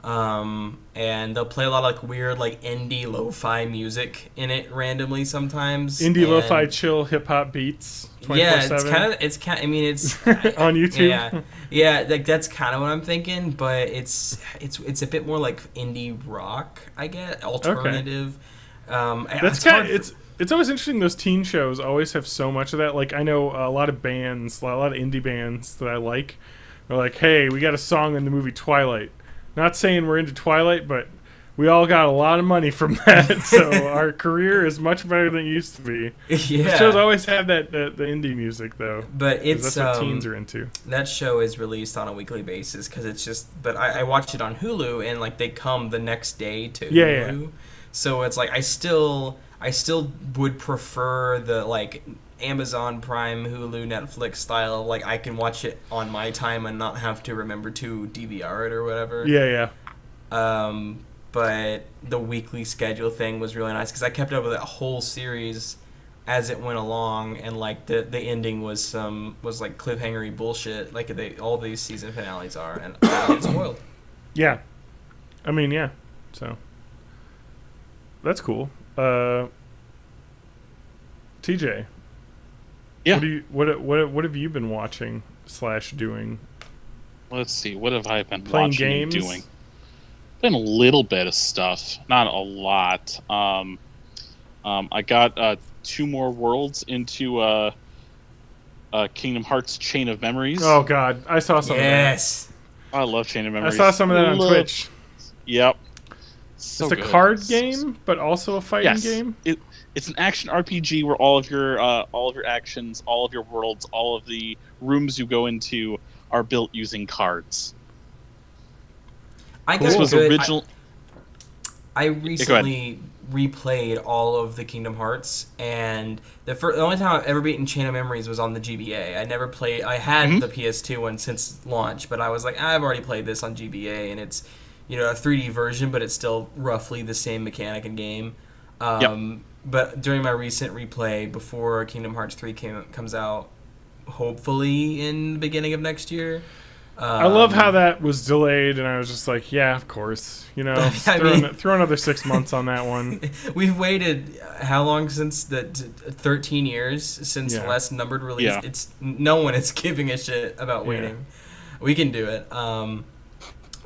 And they'll play a lot of like weird like indie lo-fi music in it randomly sometimes. Indie lo-fi chill hip hop beats. 24/7. Yeah, it's kind of I mean it's on YouTube. Yeah, like that's kind of what I'm thinking, but it's a bit more like indie rock, I guess, alternative. Okay. That's kind of it's always interesting. Those teen shows always have so much of that. Like I know a lot of bands, a lot of indie bands that I like are like, hey, we got a song in the movie Twilight. Not saying we're into Twilight, but we all got a lot of money from that, so our career is much better than it used to be. Yeah. The shows always have that the indie music, though. But it's that's what teens are into. That show is released on a weekly basis because it's just. But I watch it on Hulu, and like they come the next day to Hulu. Yeah. So it's like I still would prefer the like Amazon Prime, Hulu, Netflix style. Like I can watch it on my time and not have to remember to DVR it or whatever. Yeah. But the weekly schedule thing was really nice because I kept up with that whole series as it went along, and like the ending was like cliffhangery bullshit, like all these season finales are, and I get spoiled. Yeah, I mean, yeah. So that's cool. TJ. Yeah. What have you been watching / doing? Let's see. What have I been playing watching games? And doing? Been a little bit of stuff, not a lot. I got 2 more worlds into Kingdom Hearts Chain of Memories. Oh God, I saw some. Yes. Of that. I love Chain of Memories. I saw some of that on Twitch. Yep. So it's a card game, but also a fighting game. It's an action RPG where all of your actions, all of your worlds, all of the rooms you go into are built using cards. This was original. I recently replayed all of the Kingdom Hearts, and the only time I've ever beaten Chain of Memories was on the GBA. I never played. I had the PS2 one since launch, but I was like, I've already played this on GBA, and it's a 3D version, but it's still roughly the same mechanic and game. But during my recent replay, before Kingdom Hearts 3 comes out, hopefully in the beginning of next year. I love how that was delayed, and I was just like, yeah, of course. Throw another 6 months on that one. We've waited how long since 13 years since the last numbered release. Yeah. It's no one is giving a shit about waiting. We can do it.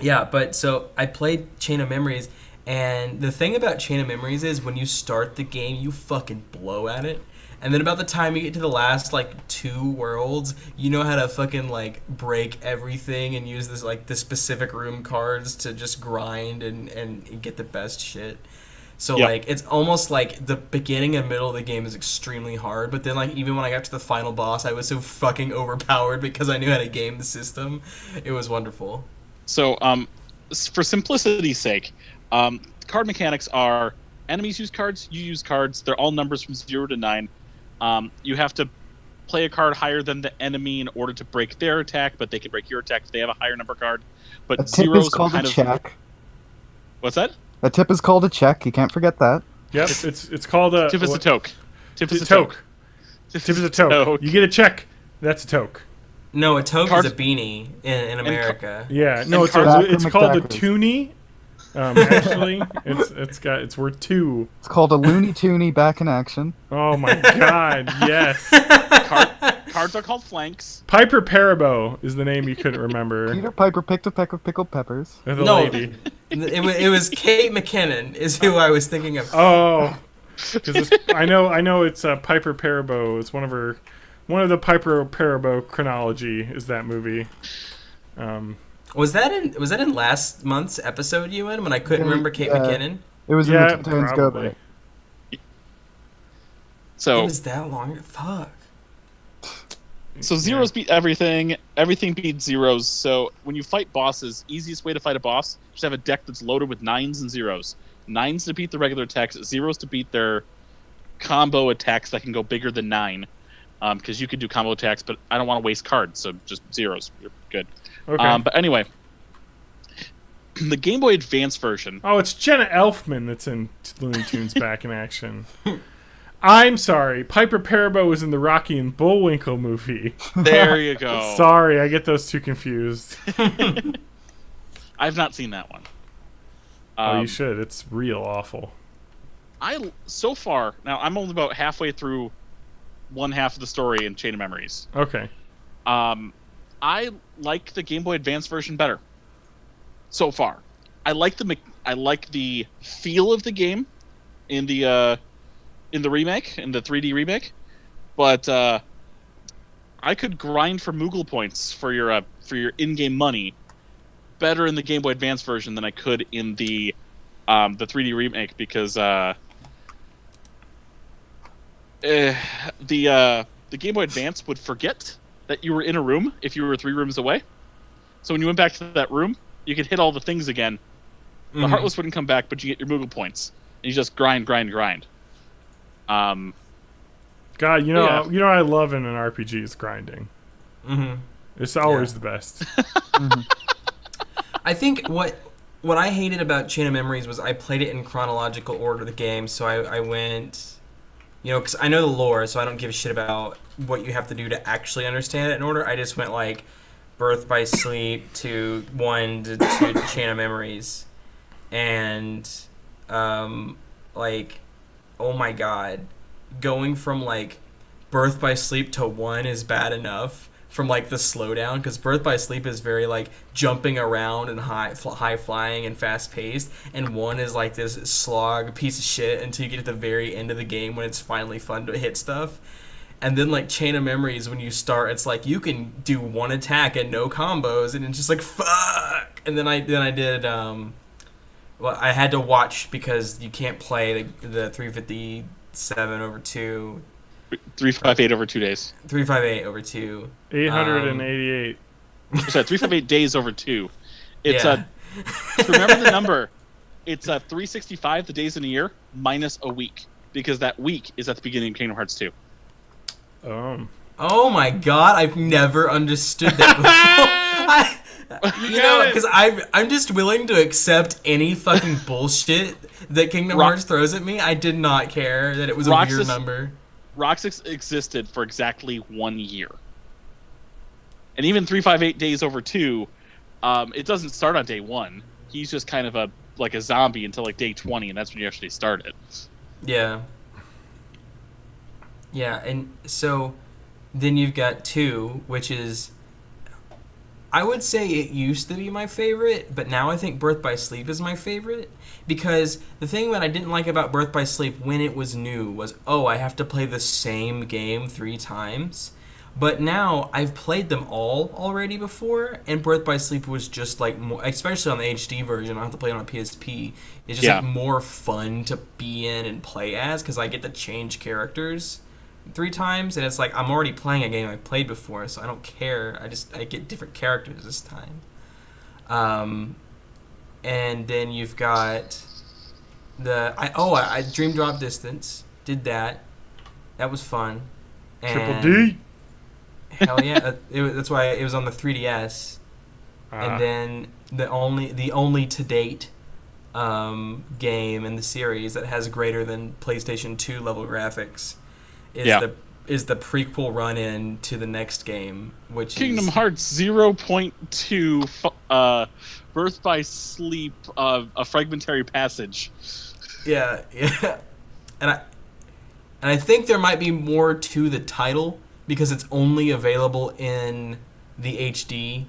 But so I played Chain of Memories, and the thing about Chain of Memories is when you start the game, you fucking blow at it. And then about the time you get to the last, 2 worlds, you know how to fucking, break everything and use this, the specific room cards to just grind and get the best shit. So, it's almost like the beginning and middle of the game is extremely hard, but then, even when I got to the final boss, I was so fucking overpowered because I knew how to game the system. It was wonderful. So, for simplicity's sake, card mechanics are enemies use cards, you use cards. They're all numbers from 0 to 9. You have to play a card higher than the enemy in order to break their attack, but they can break your attack if they have a higher number card. But a tip is called a check. What's that? A tip is called a check. You can't forget that. Yep, it's called a... Tip is a toke. Tip is a toke. Tip is a toke. You get a check. That's a toke. No, a toke is a beanie in America. It's called a toonie. Actually, it's worth 2. It's called a Looney Toonie back in action. Oh my God! Yes. cards are called flanks. Piper Perabo is the name you couldn't remember. Peter Piper picked a peck of pickled peppers. The lady. It was Kate McKinnon is who I was thinking of. Oh, because I know it's Piper Perabo. It's one of the Piper Perabo chronology is that movie. Was that in last month's episode, Ewan, when I couldn't remember Kate McKinnon? It was in the Teen Titans Go Back. So it was that long. Fuck. So zeros beat everything. Everything beats zeros. So when you fight bosses, easiest way to fight a boss, just have a deck that's loaded with 9s and 0s. 9s to beat the regular attacks, 0s to beat their combo attacks that can go bigger than 9. Because you could do combo attacks, but I don't want to waste cards, so just 0s. You're good. Okay. But anyway, the Game Boy Advance version. Oh, it's Jenna Elfman that's in Looney Tunes Back in Action. I'm sorry. Piper Perabo was in the Rocky and Bullwinkle movie. There you go. Sorry, I get those two confused. I've not seen that one. Oh, you should. It's real awful. So far, now I'm only about halfway through one half of the story in Chain of Memories. Okay. I like the Game Boy Advance version better. So far, I like the feel of the game in the remake, in the 3D remake, but I could grind for Moogle points for your in-game money better in the Game Boy Advance version than I could in the 3D remake because the Game Boy Advance would forget that you were in a room if you were 3 rooms away. So when you went back to that room, you could hit all the things again. The Heartless wouldn't come back, but you get your Moogle points, and you just grind. God, you know what I love in an RPG is grinding. Mm-hmm. It's always the best. Mm-hmm. I think what I hated about Chain of Memories was I played it in chronological order of the game, so I went, because I know the lore, so I don't give a shit about what you have to do to actually understand it in order. I just went like Birth by Sleep to 1 to Chain of Memories, and like, oh my god, going from like Birth by Sleep to 1 is bad enough from like the slowdown, because Birth by Sleep is very like jumping around and high flying and fast paced, and 1 is like this slog piece of shit until you get to the very end of the game when it's finally fun to hit stuff. And then like Chain of Memories, when you start, it's like you can do 1 attack and no combos, and it's just like fuck. And then I did well, I had to watch because you can't play the 357 over 2. 358 over 2 days. 358 over 2. 888. Sorry, 358 days over 2. It's remember the number. It's 365 the days in a year minus a week, because that week is at the beginning of Kingdom Hearts 2. Oh my god, I've never understood that before. Because I'm just willing to accept any fucking bullshit that Kingdom Hearts throws at me. I did not care that it was a weird number. Roxas existed for exactly 1 year. And even 358 days over 2, it doesn't start on day 1. He's just kind of a zombie until like day 20, and that's when you actually start it. Yeah. Yeah, and so then you've got 2, which is, I would say it used to be my favorite, but now I think Birth by Sleep is my favorite. Because the thing that I didn't like about Birth by Sleep when it was new was, I have to play the same game 3 times. But now I've played them all already before, and Birth by Sleep was just like more, especially on the HD version, I have to play it on a PSP. It's just like more fun to be in and play as, because I get to change characters 3 times, and it's like I'm already playing a game I played before, so I don't care. I get different characters this time. And then you've got I Dream Drop Distance, did that. That was fun. And Triple D. Hell yeah! That's why it was on the 3DS. And then the only to date game in the series that has greater than PlayStation 2 level graphics is the prequel run-in to the next game, which Kingdom Hearts 0.2 Birth by Sleep, a fragmentary passage. Yeah. And I think there might be more to the title because it's only available in the HD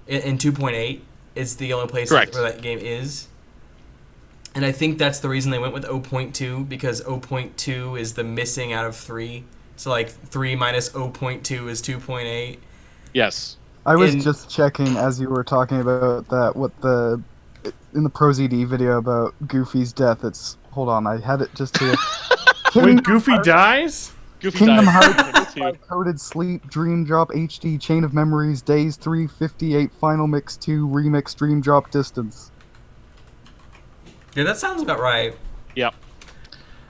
in 2.8. It's the only place where that game is. And I think that's the reason they went with 0.2, because 0.2 is the missing out of 3. So like 3 minus 0.2 is 2.8. Yes. I was just checking as you were talking about that in the ProZD video about Goofy's death. It's hold on, I had it just here. Wait, Goofy dies? Kingdom Hearts Coded Sleep, Dream Drop HD, Chain of Memories, Days 358, Final Mix 2, Remix, Dream Drop Distance. Yeah, that sounds about right. Yep.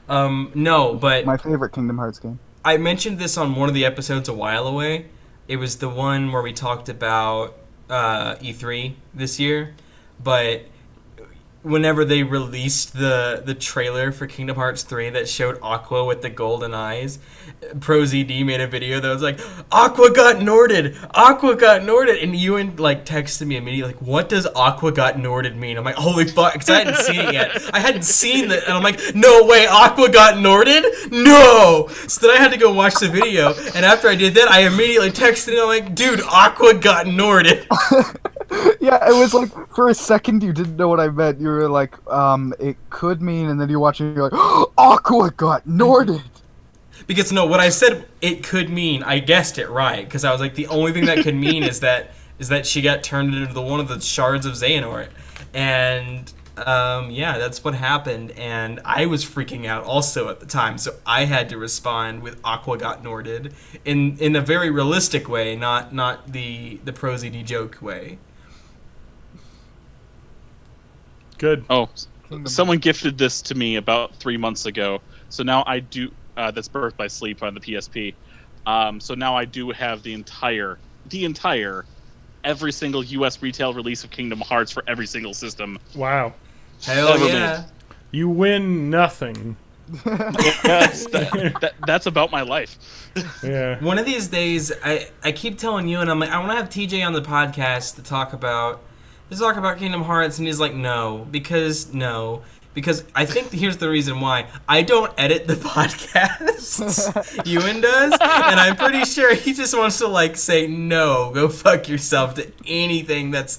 No, but my favorite Kingdom Hearts game. I mentioned this on one of the episodes a while away. It was the one where we talked about E3 this year, but whenever they released the trailer for Kingdom Hearts 3 that showed Aqua with the golden eyes, ProZD made a video that was like, Aqua got Norded! Aqua got Norded! And Ewan like texted me immediately like, what does Aqua got Norded mean? I'm like, holy fuck, because I hadn't seen it yet. I hadn't seen it, and I'm like, no way, Aqua got Norded? No! So then I had to go watch the video, and after I did that, I immediately texted him, I'm like, dude, Aqua got Norded! Yeah, it was like, for a second you didn't know what I meant. You were like, it could mean, and then you're watching and you're like, oh, Aqua got Norded! Because, no, what I said it could mean, I guessed it right. Because I was like, the only thing that could mean is that she got turned into one of the shards of Xehanort. And, yeah, that's what happened. And I was freaking out also at the time. So I had to respond with Aqua got Norded in a very realistic way, not the ProZD joke way. Good. Oh, someone gifted this to me about 3 months ago. So now I do... that's Birth by Sleep on the PSP. So now I do have the entire, every single U.S. retail release of Kingdom Hearts for every single system. Wow. Hell yeah. You win nothing. That's about my life. Yeah. One of these days, I keep telling you, and I'm like, I want to have TJ on the podcast to talk about Kingdom Hearts, and he's like, no, because I think here's the reason why. I don't edit the podcasts. Ewan does, and I'm pretty sure he just wants to like say no, go fuck yourself to anything that's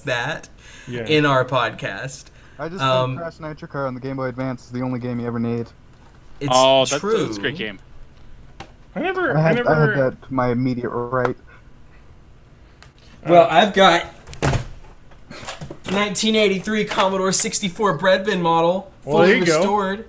in our podcast. I just think Crash Nitro Car on the Game Boy Advance is the only game you ever need. It's true. That's a great game. I had that to my immediate right. Well, I've got 1983 Commodore 64 bread bin model, fully restored. Go.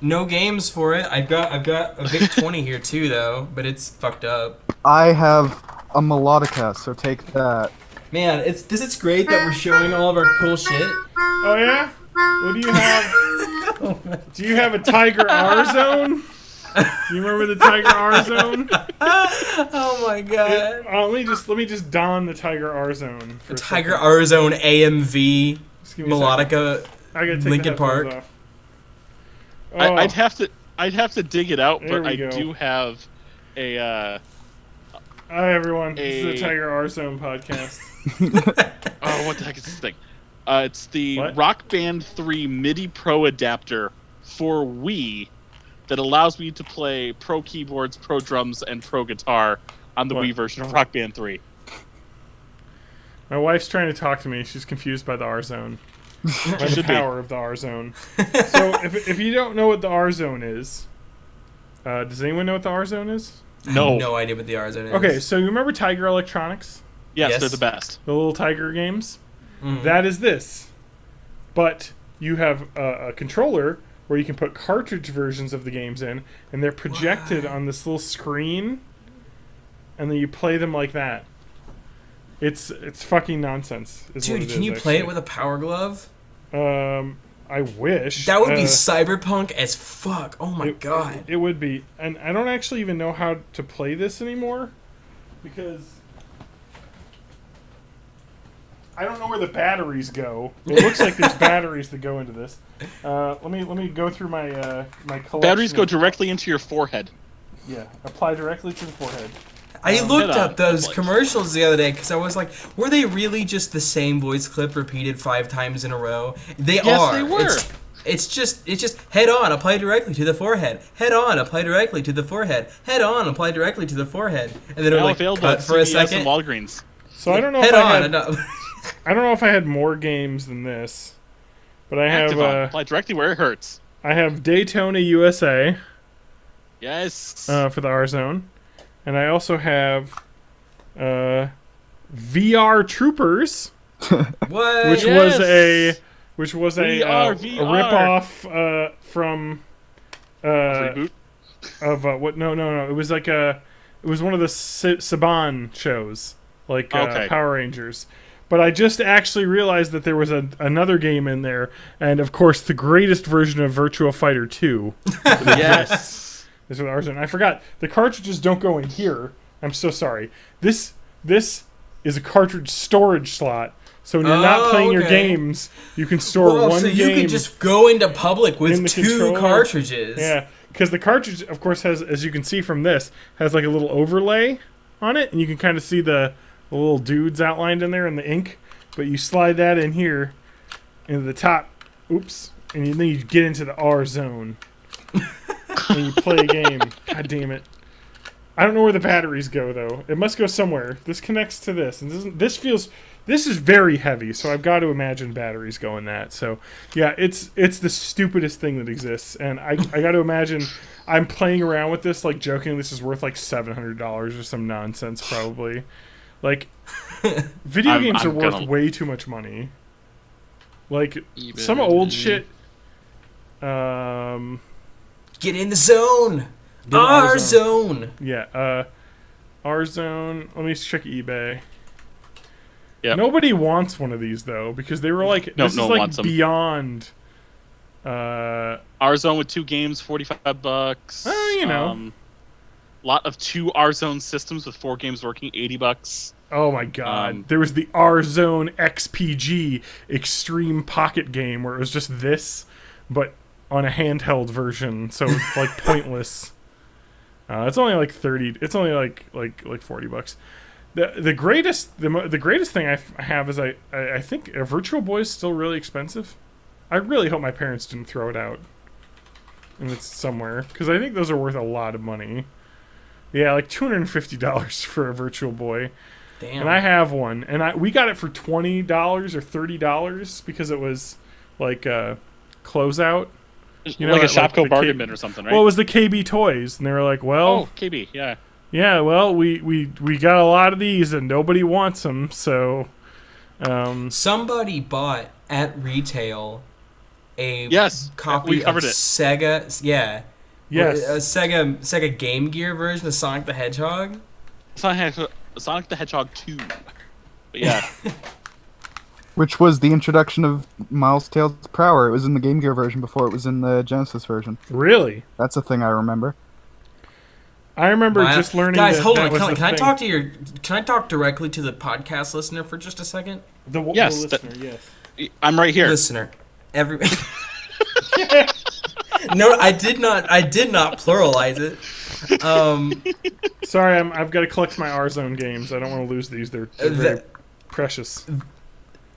No games for it. I've got a VIC-20 here too, though, but it's fucked up. I have a Melodica, so take that. Man, it's great that we're showing all of our cool shit. Oh yeah? What do you have? Do you have a Tiger R-Zone? Do you remember the Tiger R-Zone? Oh my god. Let me just don the Tiger R-Zone. The Tiger R-Zone AMV Melodica Linkin Park. Off. Oh. I'd have to dig it out, but I do have a hi everyone. This is the Tiger R-Zone podcast. Oh, what the heck is this thing? It's the Rock Band 3 MIDI Pro adapter for Wii that allows me to play pro keyboards, pro drums, and pro guitar on the Wii version of Rock Band 3. My wife's trying to talk to me. She's confused by the R-Zone. By the power of the R-Zone. So if you don't know what the R-Zone is, does anyone know what the R-Zone is? No. I have no idea what the R-Zone is. Okay, so you remember Tiger Electronics? Yes, they're the best. The little Tiger games? Mm-hmm. That is this. But you have a controller where you can put cartridge versions of the games in, and they're projected on this little screen, and then you play them like that. It's fucking nonsense. Dude, can you play it with a Power Glove? I wish. That would be cyberpunk as fuck. Oh my god. It would be. And I don't actually even know how to play this anymore, because I don't know where the batteries go. It looks like there's batteries that go into this. Let me go through my my collection. Batteries go directly into your forehead. Yeah, apply directly to the forehead. I looked up those commercials the other day because I was like, were they really just the same voice clip repeated 5 times in a row? They are. Yes, they were. It's just head on, apply directly to the forehead. Head on, apply directly to the forehead. Head on, apply directly to the forehead. And then it'll cut for a second. Walgreens. So I don't know. I don't know if I had more games than this, but I have apply directly where it hurts. I have Daytona USA. Yes. For the R Zone, and I also have VR Troopers. What? Which was a rip-off from reboot of what? No. It was like it was one of the Saban shows, like Power Rangers. But I just actually realized that there was another game in there, and of course the greatest version of Virtua Fighter 2. Yes. This was ours, and I forgot the cartridges don't go in here. I'm so sorry. This is a cartridge storage slot. So when you're not playing your games, you can store one game. So you can just go into public with two cartridges. Yeah, because the cartridge, of course, has, as you can see from this, has like a little overlay on it, and you can kind of see the little dudes outlined in there in the ink. But you slide that in here, into the top, oops, and then you get into the R Zone, and you play a game. God damn it. I don't know where the batteries go, though. It must go somewhere. This connects to this, and this is very heavy, so I've got to imagine batteries go in that. So, yeah, it's the stupidest thing that exists, and I got to imagine I'm playing around with this, like, joking this is worth, like, $700 or some nonsense, probably. Like, video games are worth way too much money. Like, some old shit... Get in the zone! R Zone! Yeah, R Zone. Let me check eBay. Yep. Nobody wants one of these though, because they were like, this is like beyond. R Zone with 2 games, $45. You know, lot of 2 R Zone systems with 4 games working, $80. Oh my god! There was the R Zone XPG Extreme Pocket Game where it was just this, but on a handheld version, so it's like pointless. It's only like 30. It's only like $40. The greatest thing I have is I think a Virtual Boy is still really expensive. I really hope my parents didn't throw it out, and it's somewhere, because I think those are worth a lot of money. Yeah, like $250 for a Virtual Boy. Damn. And I have one, and we got it for $20 or $30 because it was like a closeout. You know, like a Shopko bargain bin or something, right? Well, it was the KB Toys, and they were like, well... Oh, KB, yeah. Yeah, well, we got a lot of these, and nobody wants them, so... Somebody bought, at retail, a copy of Sega... Yeah. Yes. A Sega Game Gear version of Sonic the Hedgehog. Sonic the Hedgehog 2. But yeah. Which was the introduction of Miles Tails Prower. It was in the Game Gear version before it was in the Genesis version. Really? That's a thing I remember. I remember just learning. Guys, hold on. Can I talk to Can I talk directly to the podcast listener for just a second? The listener, yes. I'm right here. Listener, No, I did not pluralize it. Sorry, I've got to collect my R Zone games. I don't want to lose these. They're very precious.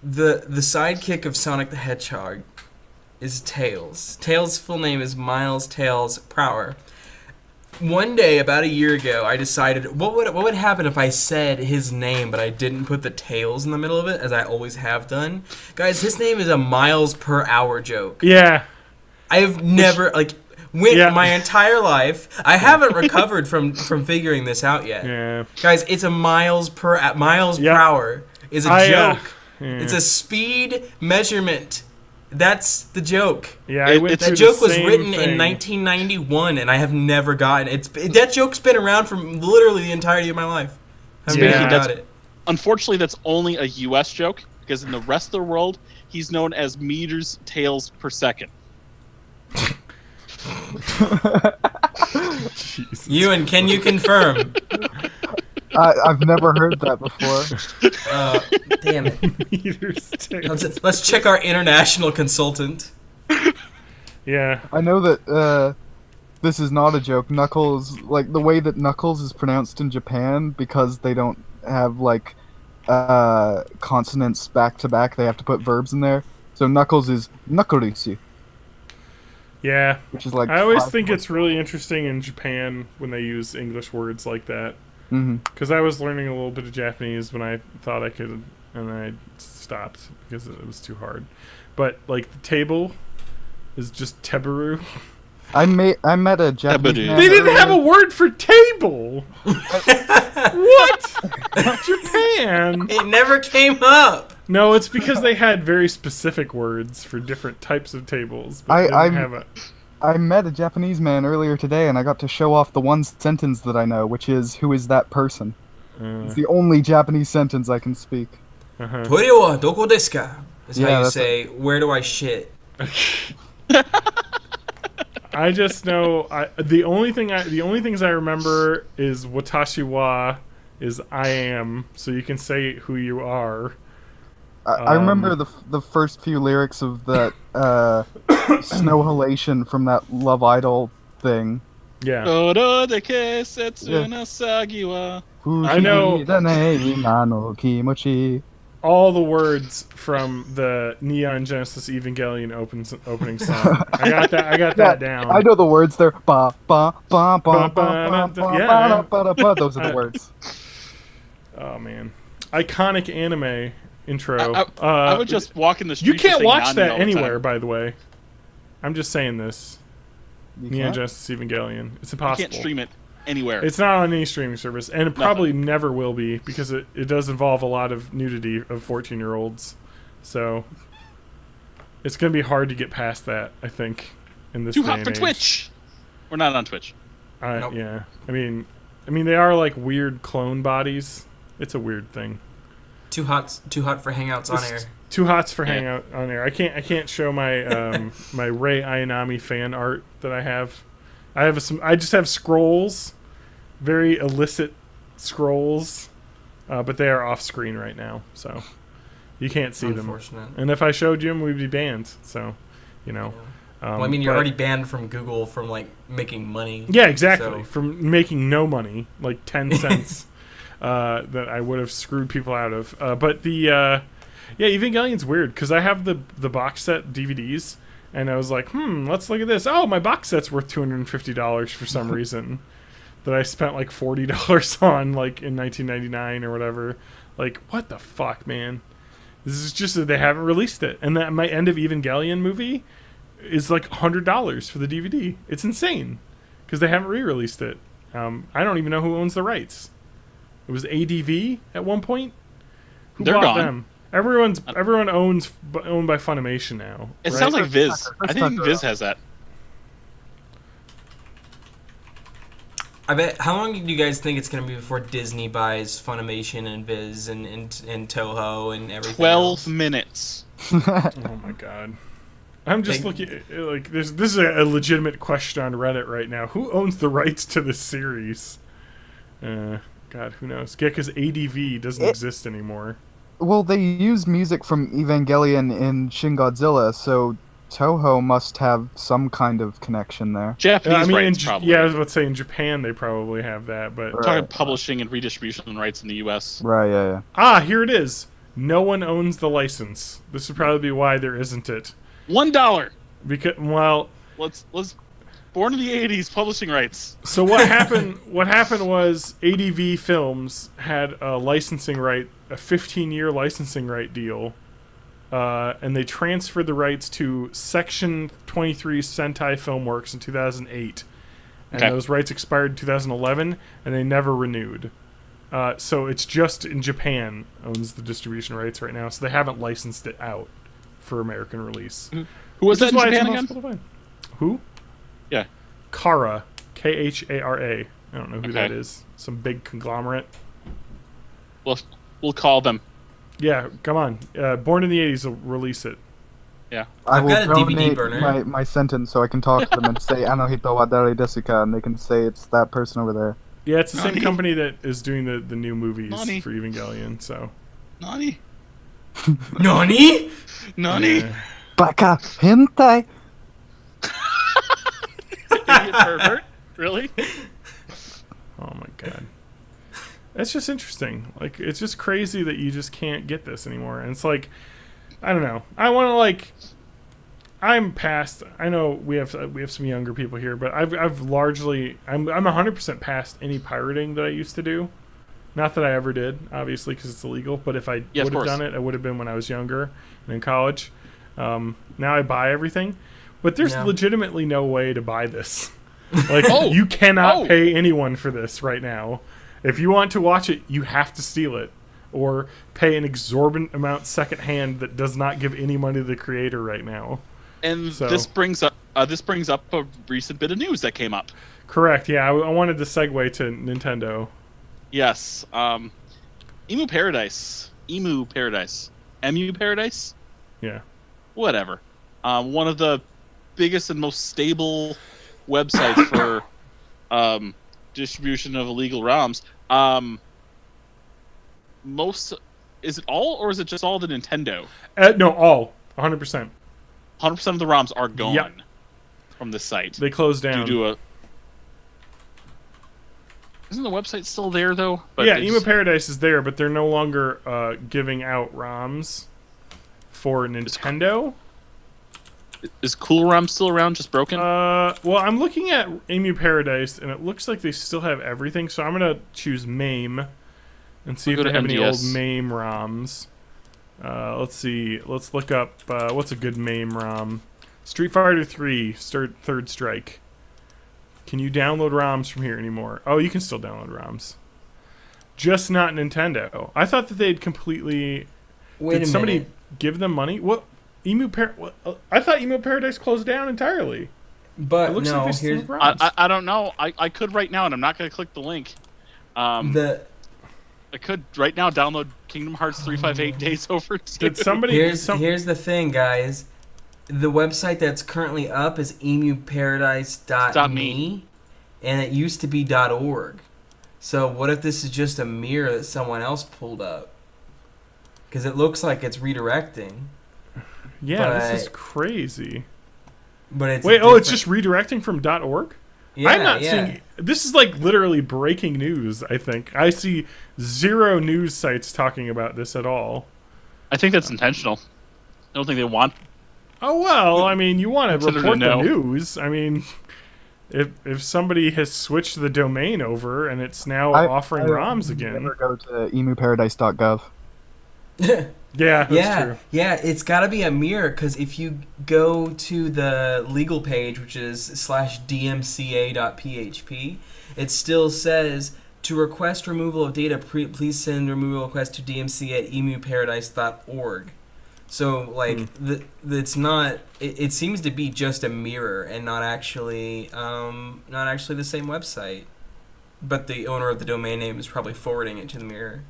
The sidekick of Sonic the Hedgehog is Tails. Tails' full name is Miles Tails Prower. One day, about a year ago, I decided what would happen if I said his name, but I didn't put the tails in the middle of it, as I always have done. Guys, his name is a miles per hour joke. Yeah. I have never my entire life. I haven't recovered from figuring this out yet. Yeah. Guys, it's a miles per hour is a joke. It's a speed measurement. That's the joke. Yeah, that joke was written in 1991, and I have never gotten it. That joke's been around for literally the entirety of my life. I've never got it. Unfortunately, that's only a U.S. joke, because in the rest of the world, he's known as meters tails per second. Ewan, can you confirm? I've never heard that before. Damn it. Let's check our international consultant. Yeah. I know that this is not a joke. Knuckles, like, the way that Knuckles is pronounced in Japan, because they don't have, like, consonants back to back, they have to put verbs in there. So Knuckles is Knuckles. Yeah. Which is like I always think it's really interesting in Japan when they use English words like that. Because I was learning a little bit of Japanese when I thought I could, and I stopped because it was too hard. But like the table is just tebaru. I met a Japanese man. They didn't have a word for table. What? Japan. It never came up. No, it's because they had very specific words for different types of tables. But I met a Japanese man earlier today, and I got to show off the one sentence that I know, which is "Who is that person?" It's the only Japanese sentence I can speak. Toire wa doko desu ka? Is how you say, "Where do I shit?" I just know the only things I remember is watashi wa is I am, so you can say who you are. I remember the first few lyrics of that Snow Halation from that Love Idol thing. Yeah. I know all the words from the Neon Genesis Evangelion opening song. I got that down. I know the words there. Ba ba ba ba ba ba ba ba. Those are the words. Oh man, iconic anime intro. I would just walk in the street. You can't watch that anywhere, by the way. I'm just saying this. Neon Genesis Evangelion. It's impossible. You can't stream it anywhere. It's not on any streaming service, and it probably never will be because it does involve a lot of nudity of 14-year-olds. So it's going to be hard to get past that, I think, in this Too day hot and for age. Twitch. We're not on Twitch. Nope. Yeah. I mean they are like weird clone bodies. It's a weird thing. Too hot for hangouts on air. Too hot for hangout on air. I can't show my my Rei Ayanami fan art that I have. I just have scrolls, very illicit scrolls, but they are off screen right now, so you can't see them. And if I showed you them, we'd be banned. So, you know. Yeah. Well, I mean, you're already banned from Google from like making money. Yeah, exactly. So. From making no money, like 10 cents, that I would have screwed people out of. But the Evangelion's weird because I have the box set DVDs. And I was like, let's look at this. Oh, my box set's worth $250 for some reason that I spent like $40 on, like in 1999 or whatever. Like, what the fuck, man? This is just that they haven't released it. And that my End of Evangelion movie is like $100 for the DVD. It's insane because they haven't re-released it. I don't even know who owns the rights. It was ADV at one point. They're bought gone. Them? Everyone owned by Funimation now. It sounds like Viz. I think Viz has that. I bet. How long do you guys think it's going to be before Disney buys Funimation and Viz and Toho and everything? 12 minutes. Oh my god. I'm just looking like this is a legitimate question on Reddit right now. Who owns the rights to this series? God, who knows? Yeah, because ADV doesn't exist anymore. Well, they use music from Evangelion in Shin Godzilla, so Toho must have some kind of connection there. Japanese rights, probably. Yeah, I was about to say in Japan they probably have that, but we're talking publishing and redistribution rights in the U.S. Right, yeah. Here it is. No one owns the license. This would probably be why there isn't it. $1. Because let's born in the 80s publishing rights. So what happened? What happened was ADV Films had a licensing right, a 15-year licensing right deal, and they transferred the rights to Section 23 Sentai Filmworks in 2008, and those rights expired in 2011, and they never renewed. So it's just in Japan owns the distribution rights right now, so they haven't licensed it out for American release. Mm-hmm. Who was that in Japan again? Who? Yeah. Khara. Khara. I don't know who that is. Some big conglomerate. We'll call them. Yeah, come on. Born in the 80s will release it. Yeah. I've got a DVD burner. My sentence so I can talk to them and say Anohito wa dare desu ka, and they can say it's that person over there. Yeah, it's the same company that is doing the new movies for Evangelion, so. Nani? Nani? Nani? Yeah. Baka hentai. Idiot pervert? Really? Oh my god. It's just interesting. Like, it's just crazy that you just can't get this anymore. And it's like, I don't know. I want to I'm past. I know we have some younger people here, but I've largely I'm 100% past any pirating that I used to do. Not that I ever did, obviously, because it's illegal. But if I would have done it, it would have been when I was younger and in college. Now I buy everything, but there's legitimately no way to buy this. Like you cannot pay anyone for this right now. If you want to watch it, you have to steal it or pay an exorbitant amount secondhand that does not give any money to the creator right now. And this brings up a recent bit of news that came up. Correct. Yeah, I wanted to segue to Nintendo. Yes. Emu Paradise. Emu Paradise. Yeah. Whatever. One of the biggest and most stable websites for distribution of illegal ROMs. Is it all, or is it just all the Nintendo? No, all 100%. 100% of the ROMs are gone from this site. They closed down. Isn't the website still there though? But yeah, Emu Paradise is there, but they're no longer giving out ROMs for Nintendo. Is Cool ROM still around, just broken? Well, I'm looking at Emu Paradise, and it looks like they still have everything. So I'm gonna choose MAME and see if they have any old MAME ROMs. Let's see. Let's look up what's a good MAME ROM. Street Fighter 3 Third Strike. Can you download ROMs from here anymore? Oh, you can still download ROMs. Just not Nintendo. I thought that they'd completely. Did somebody give them money? What? I thought Emu Paradise closed down entirely. But it looks no, like here's I don't know. I could right now, and I'm not going to click the link. I could right now download Kingdom Hearts 358 Days Over 2. Did somebody? Here's the thing, guys. The website that's currently up is emuparadise.me, and it used to be .org. So what if this is just a mirror that someone else pulled up? Because it looks like it's redirecting. Yeah, this is crazy. But it's it's just redirecting from .org? Yeah, I'm not seeing. This is like literally breaking news. I think I see 0 news sites talking about this at all. I think that's intentional. I don't think they want. Oh well, I mean, you want to report the news. I mean, if somebody has switched the domain over and it's now offering ROMs again, never go to emuparadise.gov. Yeah, that's true. Yeah, it's got to be a mirror, because if you go to the legal page, which is /dmca.php, it still says, to request removal of data, please send removal request to dmc@emuparadise.org. So, like, it's not. It seems to be just a mirror and not actually the same website. But the owner of the domain name is probably forwarding it to the mirror.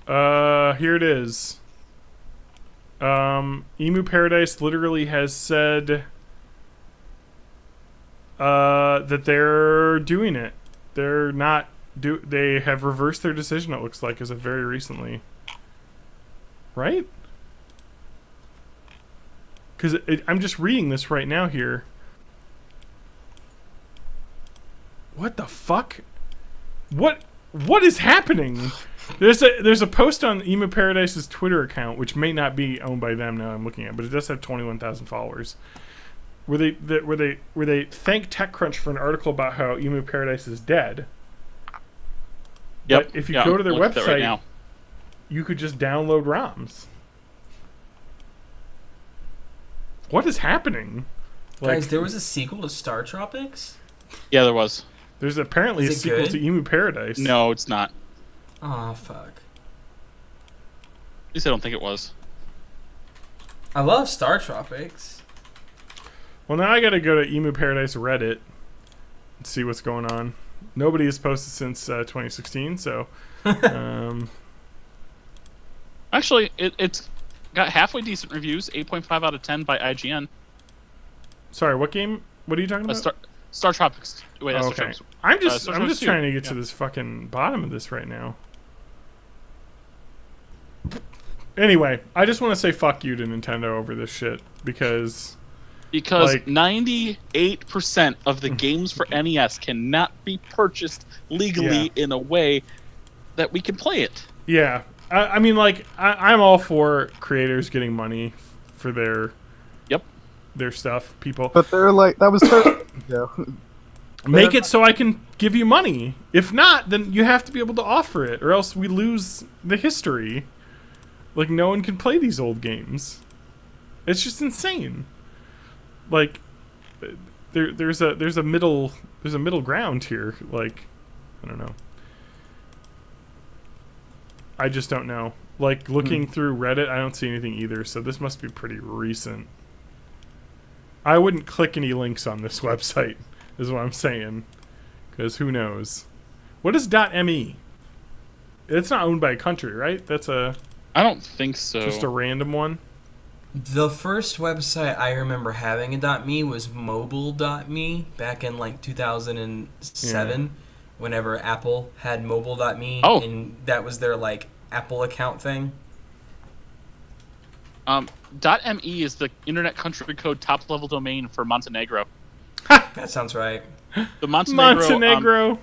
Here it is. Emu Paradise literally has said that they're doing it. They're not they have reversed their decision, it looks like, as of very recently. Right? Because I'm just reading this right now here. What the fuck? What is happening? There's a post on Emu Paradise's Twitter account, which may not be owned by them now. I'm looking at, but it does have 21,000 followers. Where they thank TechCrunch for an article about how Emu Paradise is dead. Yep. But if you go to their website, you could just download ROMs. What is happening? Guys, there was a sequel to Star Tropics? Yeah, there was. There's apparently a sequel to Emu Paradise. No, it's not. Oh, fuck. At least I don't think it was. I love Star Tropics. Well, now I gotta go to Emu Paradise Reddit and see what's going on. Nobody has posted since 2016, so... Actually, it's got halfway decent reviews, 8.5 out of 10 by IGN. Sorry, what game? What are you talking about? Star Tropics. Wait, that's okay. Star Tropics. I'm just trying to get to this fucking bottom of this right now. Anyway, I just want to say fuck you to Nintendo over this shit because like, 98% of the games for NES cannot be purchased legally in a way that we can play it. Yeah, I mean, like, I'm all for creators getting money for their stuff, people. But they're like, that was 30 ago. Make it so I can give you money. If not, then you have to be able to offer it, or else we lose the history. Like, no one can play these old games. It's just insane. Like, there's a middle ground here. Like, I don't know. I just don't know. Like, looking through Reddit, I don't see anything either, so this must be pretty recent. I wouldn't click any links on this website, is what I'm saying. Because who knows? What is .me? It's not owned by a country, right? That's a... I don't think so. Just a random one? The first website I remember having a .me was mobile.me back in, like, 2007. Whenever Apple had mobile.me, and that was their, like, Apple account thing. .me is the internet country code top-level domain for Montenegro. That sounds right. The Montenegro. Montenegro.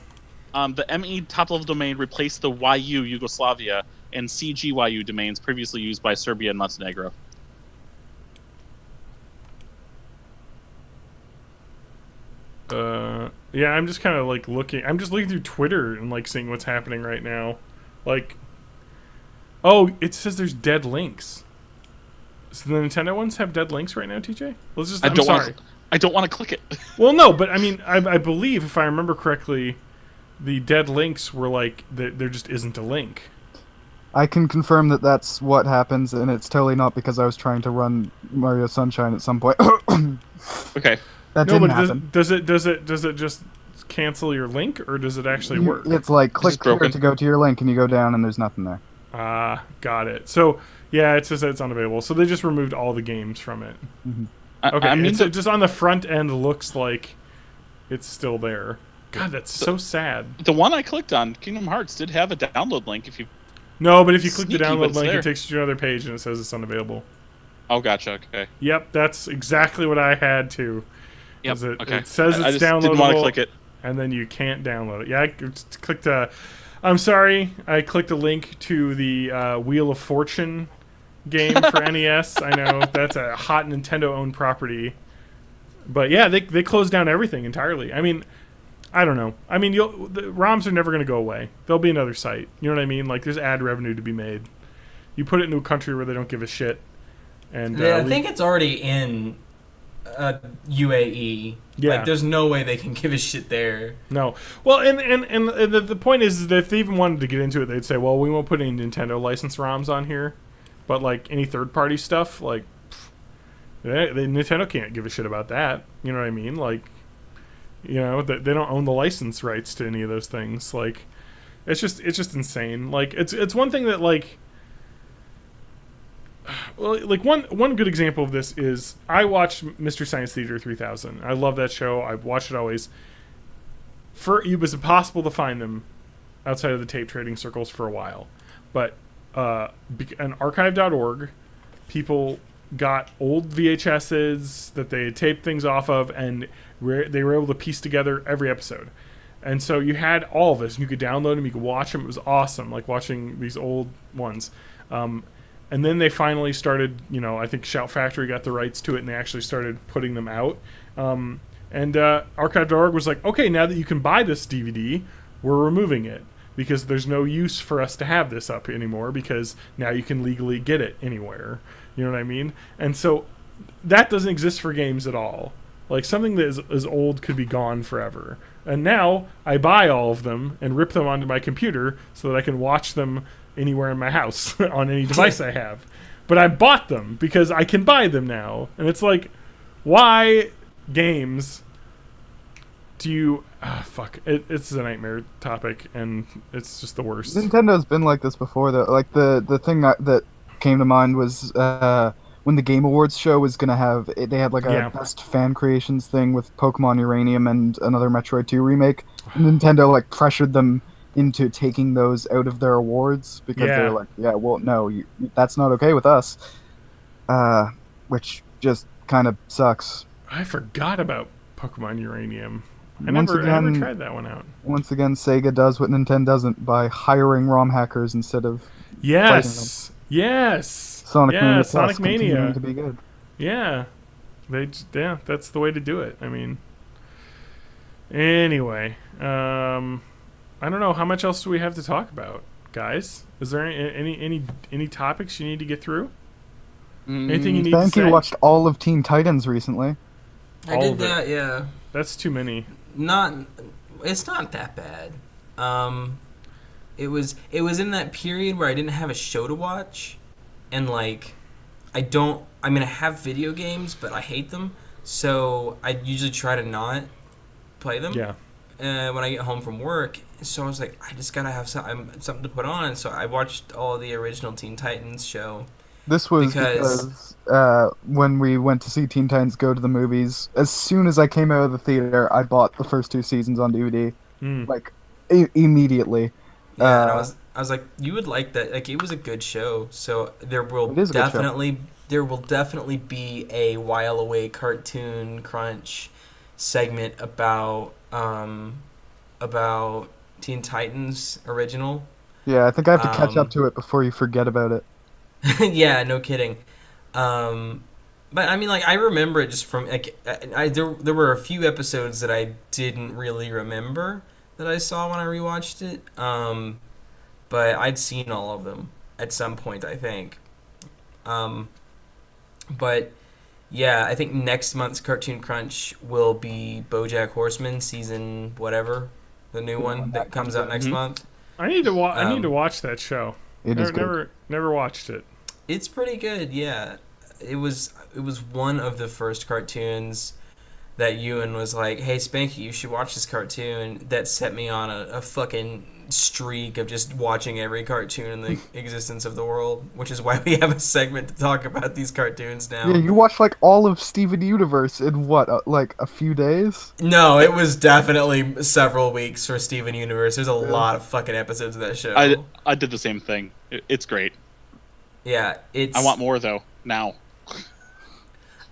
The ME top-level domain replaced the YU Yugoslavia and CGYU domains previously used by Serbia and Montenegro. Yeah, I'm just kind of like looking. I'm just looking through Twitter and like seeing what's happening right now. Like, oh, it says there's dead links. So the Nintendo ones have dead links right now, TJ? Let's just. I'm sorry. I don't want to click it. Well, no, but I mean, I believe if I remember correctly, the dead links were like there just isn't a link. I can confirm that that's what happens, and it's totally not because I was trying to run Mario Sunshine at some point. Okay. That didn't happen. Does it just cancel your link, or does it actually work? It's like click here to go to your link, and you go down, and there's nothing there. Got it. So yeah, it says that it's unavailable. So they just removed all the games from it. Mm-hmm. Okay, I mean, so just on the front end looks like it's still there. God, that's so sad. The one I clicked on, Kingdom Hearts, did have a download link. If you but if you click the download link, it takes you to another page and it says it's unavailable. Oh, gotcha. Okay. Yep, that's exactly what I had too. Yep. It says it's I just downloadable. Didn't want to click it. And then you can't download it. Yeah, I clicked I'm sorry, I clicked a link to the Wheel of Fortune game for NES. I know that's a hot Nintendo-owned property. But yeah, they closed down everything entirely. I mean, I don't know. I mean, the ROMs are never going to go away. There'll be another site. You know what I mean? Like, there's ad revenue to be made. You put it into a country where they don't give a shit. And I think it's already in UAE. Yeah. Like, there's no way they can give a shit there. No. Well, and the point is that if they even wanted to get into it, they'd say, well, we won't put any Nintendo licensed ROMs on here. But, like, any third-party stuff, like, Nintendo can't give a shit about that. You know what I mean? Like, you know, they don't own the license rights to any of those things. Like, it's just insane. Like, it's one thing that, like, well, like one good example of this is I watched Mystery Science Theater 3000. I love that show. I've watched it always. It was impossible to find them outside of the tape trading circles for a while, but on archive.org, people got old VHSs that they had taped things off of, and they were able to piece together every episode. And so you had all of this, and you could download them, you could watch them. It was awesome, like watching these old ones. And then they finally started, you know, I think Shout Factory got the rights to it, and they actually started putting them out. And Archive.org was like, okay, now that you can buy this DVD, we're removing it, because there's no use for us to have this up anymore, because now you can legally get it anywhere. You know what I mean? And so that doesn't exist for games at all. Like, something that is old could be gone forever. And now I buy all of them and rip them onto my computer so that I can watch them anywhere in my house on any device I have. But I bought them because I can buy them now. And it's like, why games do you... fuck. It's a nightmare topic, and it's just the worst. Nintendo's been like this before, though. Like, the thing that came to mind was when the Game Awards show was going to have... They had, like, a best fan creations thing with Pokemon Uranium and another Metroid 2 remake. Nintendo, like, pressured them into taking those out of their awards because they're like, yeah, well, no, that's not okay with us. Which just kind of sucks. I forgot about Pokemon Uranium. I never tried that one out. Once again, Sega does what Nintendo doesn't by hiring ROM hackers instead of Yes. Yes. Sonic Mania Sonic Mania to be good. Yeah. That's the way to do it. I mean, anyway, I don't know, how much else do we have to talk about, guys? Is there any topics you need to get through? Anything you need to say? You watched all of Teen Titans recently. I did that, yeah. That's too many. It's not that bad. It was in that period where I didn't have a show to watch, and like, I have video games, but I hate them, so I usually try to not play them. Yeah. When I get home from work, so I was like, I just gotta have something to put on, so I watched all of the original Teen Titans show. This was because when we went to see Teen Titans Go to the movies, as soon as I came out of the theater, I bought the first 2 seasons on DVD, like immediately. Yeah, and I was like, you would like that. Like, it was a good show. So there will definitely be a While Away Cartoon Crunch segment about Teen Titans original. Yeah, I think I have to catch up to it before you forget about it. Yeah, no kidding. But I mean, like, I remember it just from like there were a few episodes that I didn't really remember that I saw when I rewatched it. But I'd seen all of them at some point, I think. But yeah, I think next month's Cartoon Crunch will be BoJack Horseman season whatever, the new one that comes out next month. I need to watch that show. Never watched it. It's pretty good, yeah. It was one of the first cartoons that Ewan was like, "Hey Spanky, you should watch this cartoon." That set me on a fucking streak of just watching every cartoon in the existence of the world, which is why we have a segment to talk about these cartoons now. Yeah, you watched like all of Steven Universe in what, like a few days? No, it was definitely several weeks for Steven Universe. There's a lot of fucking episodes of that show. I did the same thing. It's great. Yeah, I want more though now.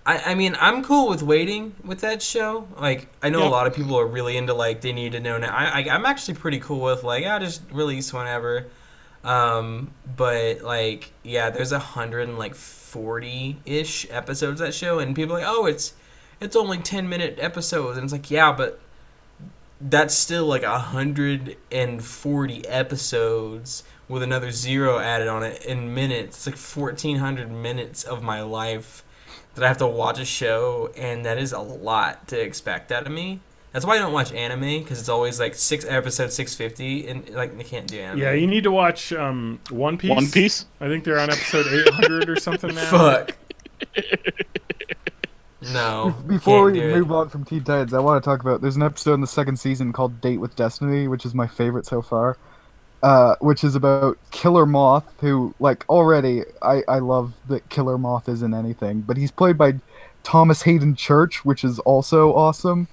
I mean, I'm cool with waiting with that show. Like, I know a lot of people are really into, like, they need to know now. I'm actually pretty cool with, like, I'll just release whenever. But, like, yeah, there's 140-ish episodes of that show, and people are like, oh, it's only 10-minute episodes. And it's like, yeah, but that's still, like, 140 episodes with another 0 added on it in minutes. It's like 1,400 minutes of my life that I have to watch a show, and that is a lot to expect out of me. That's why I don't watch anime, because it's always like episode 650, and like they can't do anime. Yeah, you need to watch One Piece. One Piece? I think they're on episode 800 or something now. Fuck. No. Before we move on from Teen Titans, I want to talk about, there's an episode in the 2nd season called Date with Destiny, which is my favorite so far. Which is about Killer Moth, who, like, already, I love that Killer Moth isn't anything, but he's played by Thomas Hayden Church, which is also awesome.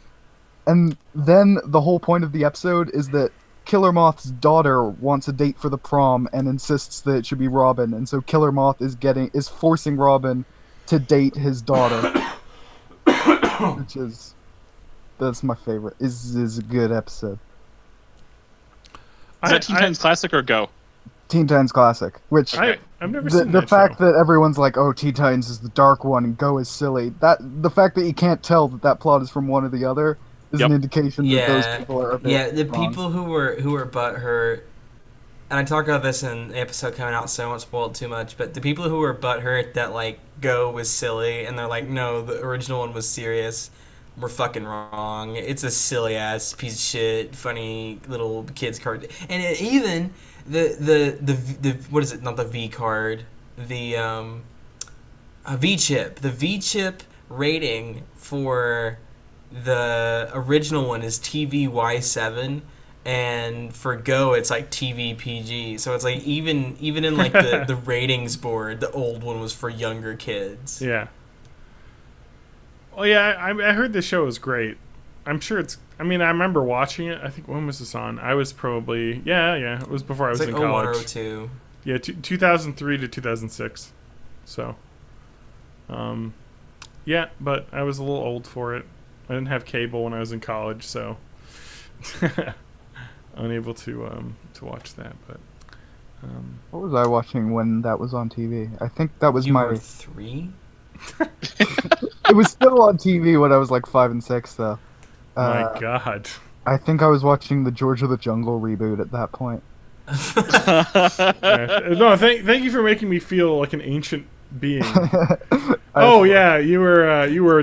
And then the whole point of the episode is that Killer Moth's daughter wants a date for the prom and insists that it should be Robin, and so Killer Moth is forcing Robin to date his daughter. That's my favorite. Is a good episode. Is that Teen Titans Classic or Go? Teen Titans Classic, which I've never seen the that fact show. that everyone's like, "Oh, Teen Titans is the dark one and Go is silly." The fact that you can't tell that plot is from one or the other is an indication that those people are a bit wrong. People who were butthurt, and I talk about this in the episode coming out, so I won't spoil it too much. But the people who were butthurt that like Go was silly, and they're like, "No, the original one was serious." We're fucking wrong. It's a silly ass piece of shit, funny little kids card, and even the what is it? Not the V card, the V chip. The V chip rating for the original one is TVY7, and for Go it's like TVPG. So it's like even in like the ratings board, the old one was for younger kids. Yeah. Well, yeah, I heard this show was great. I'm sure it's... I mean, I remember watching it. I think, when was this on? I was probably... Yeah, it was before I was in college. It's like 01 or 02. Yeah, 2003 to 2006. So, yeah, but I was a little old for it. I didn't have cable when I was in college, so... unable to watch that, but... What was I watching when that was on TV? I think that was you were 3? It was still on TV when I was like 5 and 6, though. My God. I think I was watching the George of the Jungle reboot at that point. No, thank you for making me feel like an ancient being. Oh yeah, you were before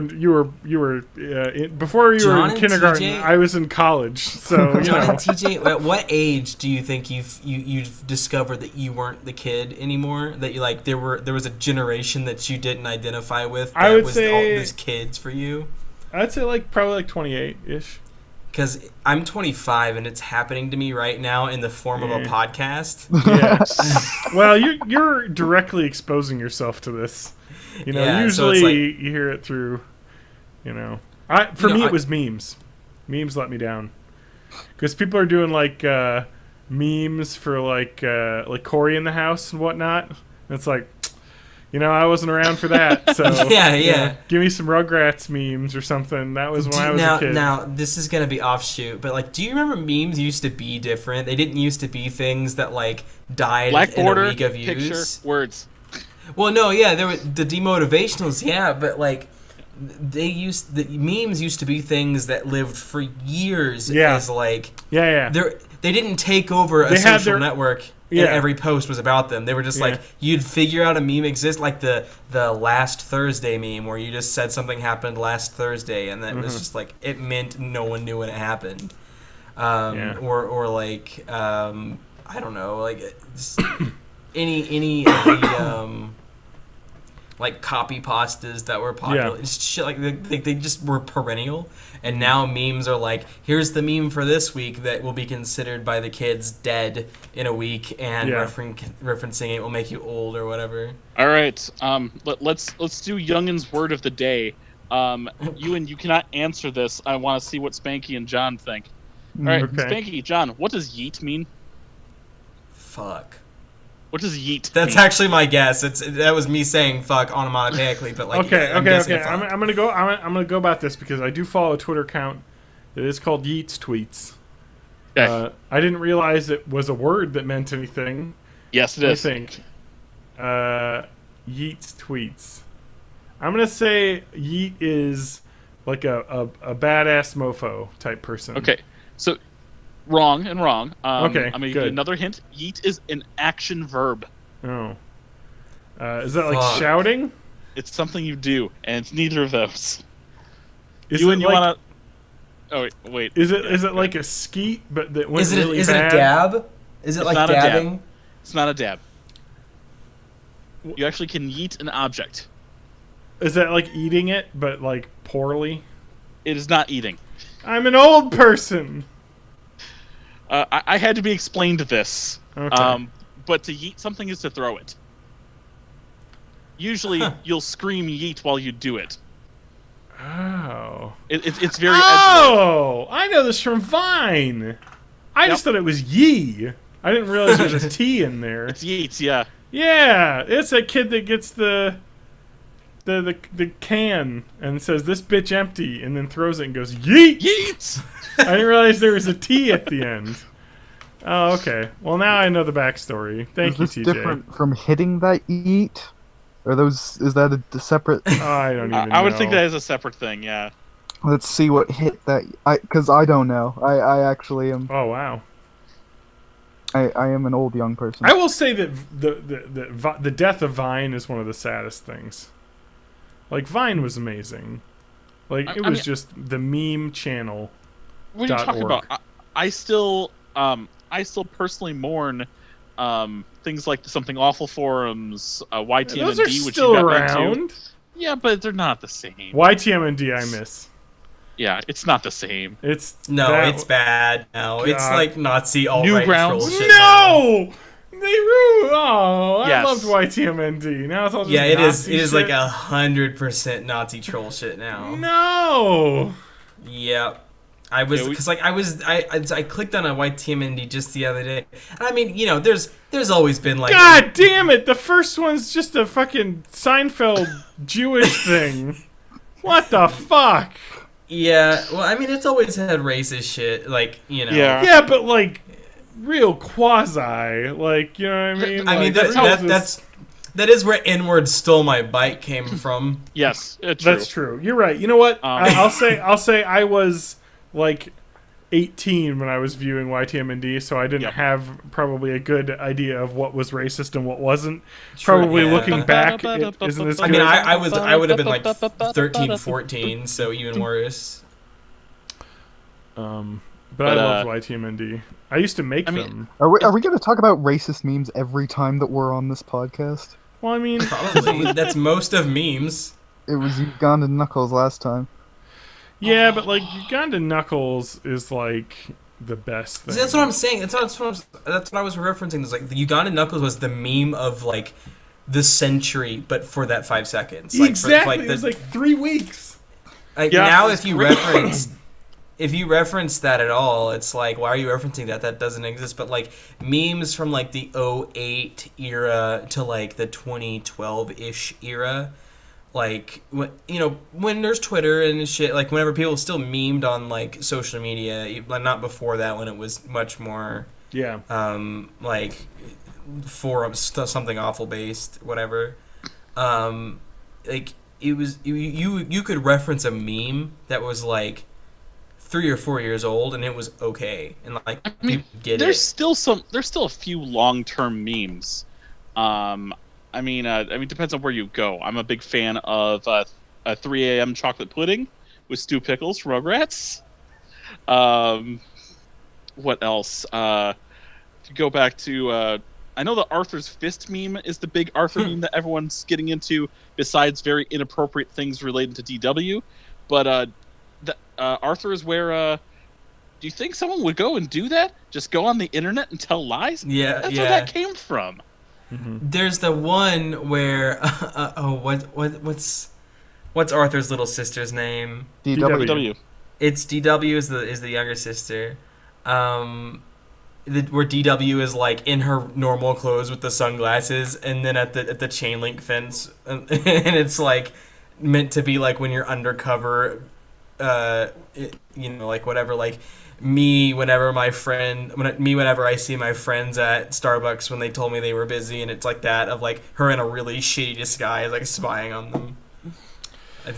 you John were in kindergarten. TJ? I was in college, so you John know. and TJ, at what age do you think you've discovered that you weren't the kid anymore? That you like there was a generation that you didn't identify with. That I would was say all these kids for you. I'd say like probably like 28-ish. Because I'm 25 and it's happening to me right now in the form of a podcast. Yeah. Well, you're directly exposing yourself to this. You know, Yeah, so usually it's like, you hear it through, you know. For me, it was memes. Memes let me down. Because people are doing, like, memes for, like Cory in the House and whatnot. And it's like, you know, I wasn't around for that, so... yeah. You know, give me some Rugrats memes or something. That was when I was a kid. Now, this is going to be offshoot, but, like, do you remember memes used to be different? They didn't used to be things that, like, died Black in border, a week of use. picture, words. Well, no, yeah, there were the demotivationals, yeah, but like the memes used to be things that lived for years. Yeah. As like they didn't take over a social network. And every post was about them. They were just like you'd figure out a meme exists, like the last Thursday meme where you just said something happened last Thursday, and that was just like it meant no one knew when it happened. Or like I don't know, like any of the like copy pastas that were popular. It's shit like they just were perennial, and now memes are like, here's the meme for this week that will be considered by the kids dead in a week, and referencing it will make you old or whatever. All right, let's do Youngin's word of the day. You cannot answer this. I want to see what Spanky and John think. All right, Spanky, John, what does yeet mean? Fuck. What does yeet That's mean? actually my guess. That was me saying fuck onomatopoeically, but like okay. I'm gonna go about this because I do follow a Twitter account that is called Yeats Tweets. Okay. I didn't realize it was a word that meant anything. Yes, it is. I think. Yeats Tweets. I'm gonna say Yeet is like a badass mofo type person. Okay, so. Wrong and wrong. Okay, I'm gonna give you another hint. Yeet is an action verb. Oh. Is that like shouting? It's something you do, and it's neither of those. Is you it like, wanna... Oh wait. Is it like a skeet, but that went really bad? Is it a dab? Is it like dabbing? Dab. It's not a dab. You actually can yeet an object. Is that like eating it, but like poorly? It is not eating. I'm an old person. I had to be explained this. Okay. But to yeet something is to throw it. Usually, you'll scream yeet while you do it. Oh. It's very. Oh, I know this from Vine. I just thought it was yee. I didn't realize there was a T in there. It's yeet, yeah. Yeah, it's that kid that gets the can and says this bitch empty and then throws it and goes yeet. Yeet. I didn't realize there was a T at the end. Oh, okay. Well, now I know the backstory. Thank you, TJ. Is this different from hitting that eat? Or is that a separate? I don't even know. I would think that is a separate thing. Yeah. Let's see what hit that. Because I don't know. I actually am. Oh wow. I am an old young person. I will say that the death of Vine is one of the saddest things. Like Vine was amazing. Like it was just the meme channel. What are you talking about? I still personally mourn things like Something Awful forums, YTMND, those are which still you got around. into. Yeah, but they're not the same. YTMND I miss. Yeah, it's not the same. It's bad. No, God. It's like Nazi alt-right troll shit. No! They ruined. Oh, I loved YTMND. Now it's all just it Nazi is shit. like 100% Nazi troll shit now. No. Yep. I was because I clicked on a YTMND just the other day, and I mean, you know, there's always been like, God damn it, the first one's just a fucking Seinfeld Jewish thing. What the fuck? Yeah, well, I mean, it's always had racist shit, like, you know. Yeah, but like, real quasi, like, you know what I mean? I mean, that is where "N-word stole my bike" came from. Yes, true. That's true. You're right. You know what? I'll say I was like 18 when I was viewing YTMND, so I didn't have probably a good idea of what was racist and what wasn't. True, probably looking back, isn't this good? I mean, I would have been like 13, 14, so even worse. But I loved YTMND. I used to make them. Are we going to talk about racist memes every time that we're on this podcast? Well, I mean, probably. That's most of memes. It was Uganda Knuckles last time. Yeah, but like Uganda Knuckles is like the best thing. See, that's what I'm saying. That's what I was referencing. It's like the Uganda Knuckles was the meme of like the century, but for that 5 seconds. Like, exactly. It was like 3 weeks. Like, now, if you reference that at all, it's like, why are you referencing that? That doesn't exist. But like memes from like the 2008 era to like the 2012-ish era, like when there's Twitter and shit, like whenever people still memed on like social media, not before that when it was much more like forums, something awful based, whatever. Like it was you could reference a meme that was like 3 or 4 years old and it was okay, and like I mean, there's still a few long-term memes. I mean, it depends on where you go. I'm a big fan of 3 a.m. chocolate pudding with Stu Pickles from Rugrats. What else? If you go back to, I know the Arthur's Fist meme is the big Arthur meme that everyone's getting into, besides very inappropriate things related to DW. But Arthur is where... do you think someone would go and do that? Just go on the internet and tell lies? Yeah, That's where that came from. Mm-hmm. There's the one where what's Arthur's little sister's name? DW. It's DW is the younger sister. Where DW is like in her normal clothes with the sunglasses, and then at the chain link fence, and it's like meant to be like when you're undercover, like whatever, like. Whenever I see my friends at Starbucks when they told me they were busy, and it's like that of like her in a really shitty disguise, like spying on them.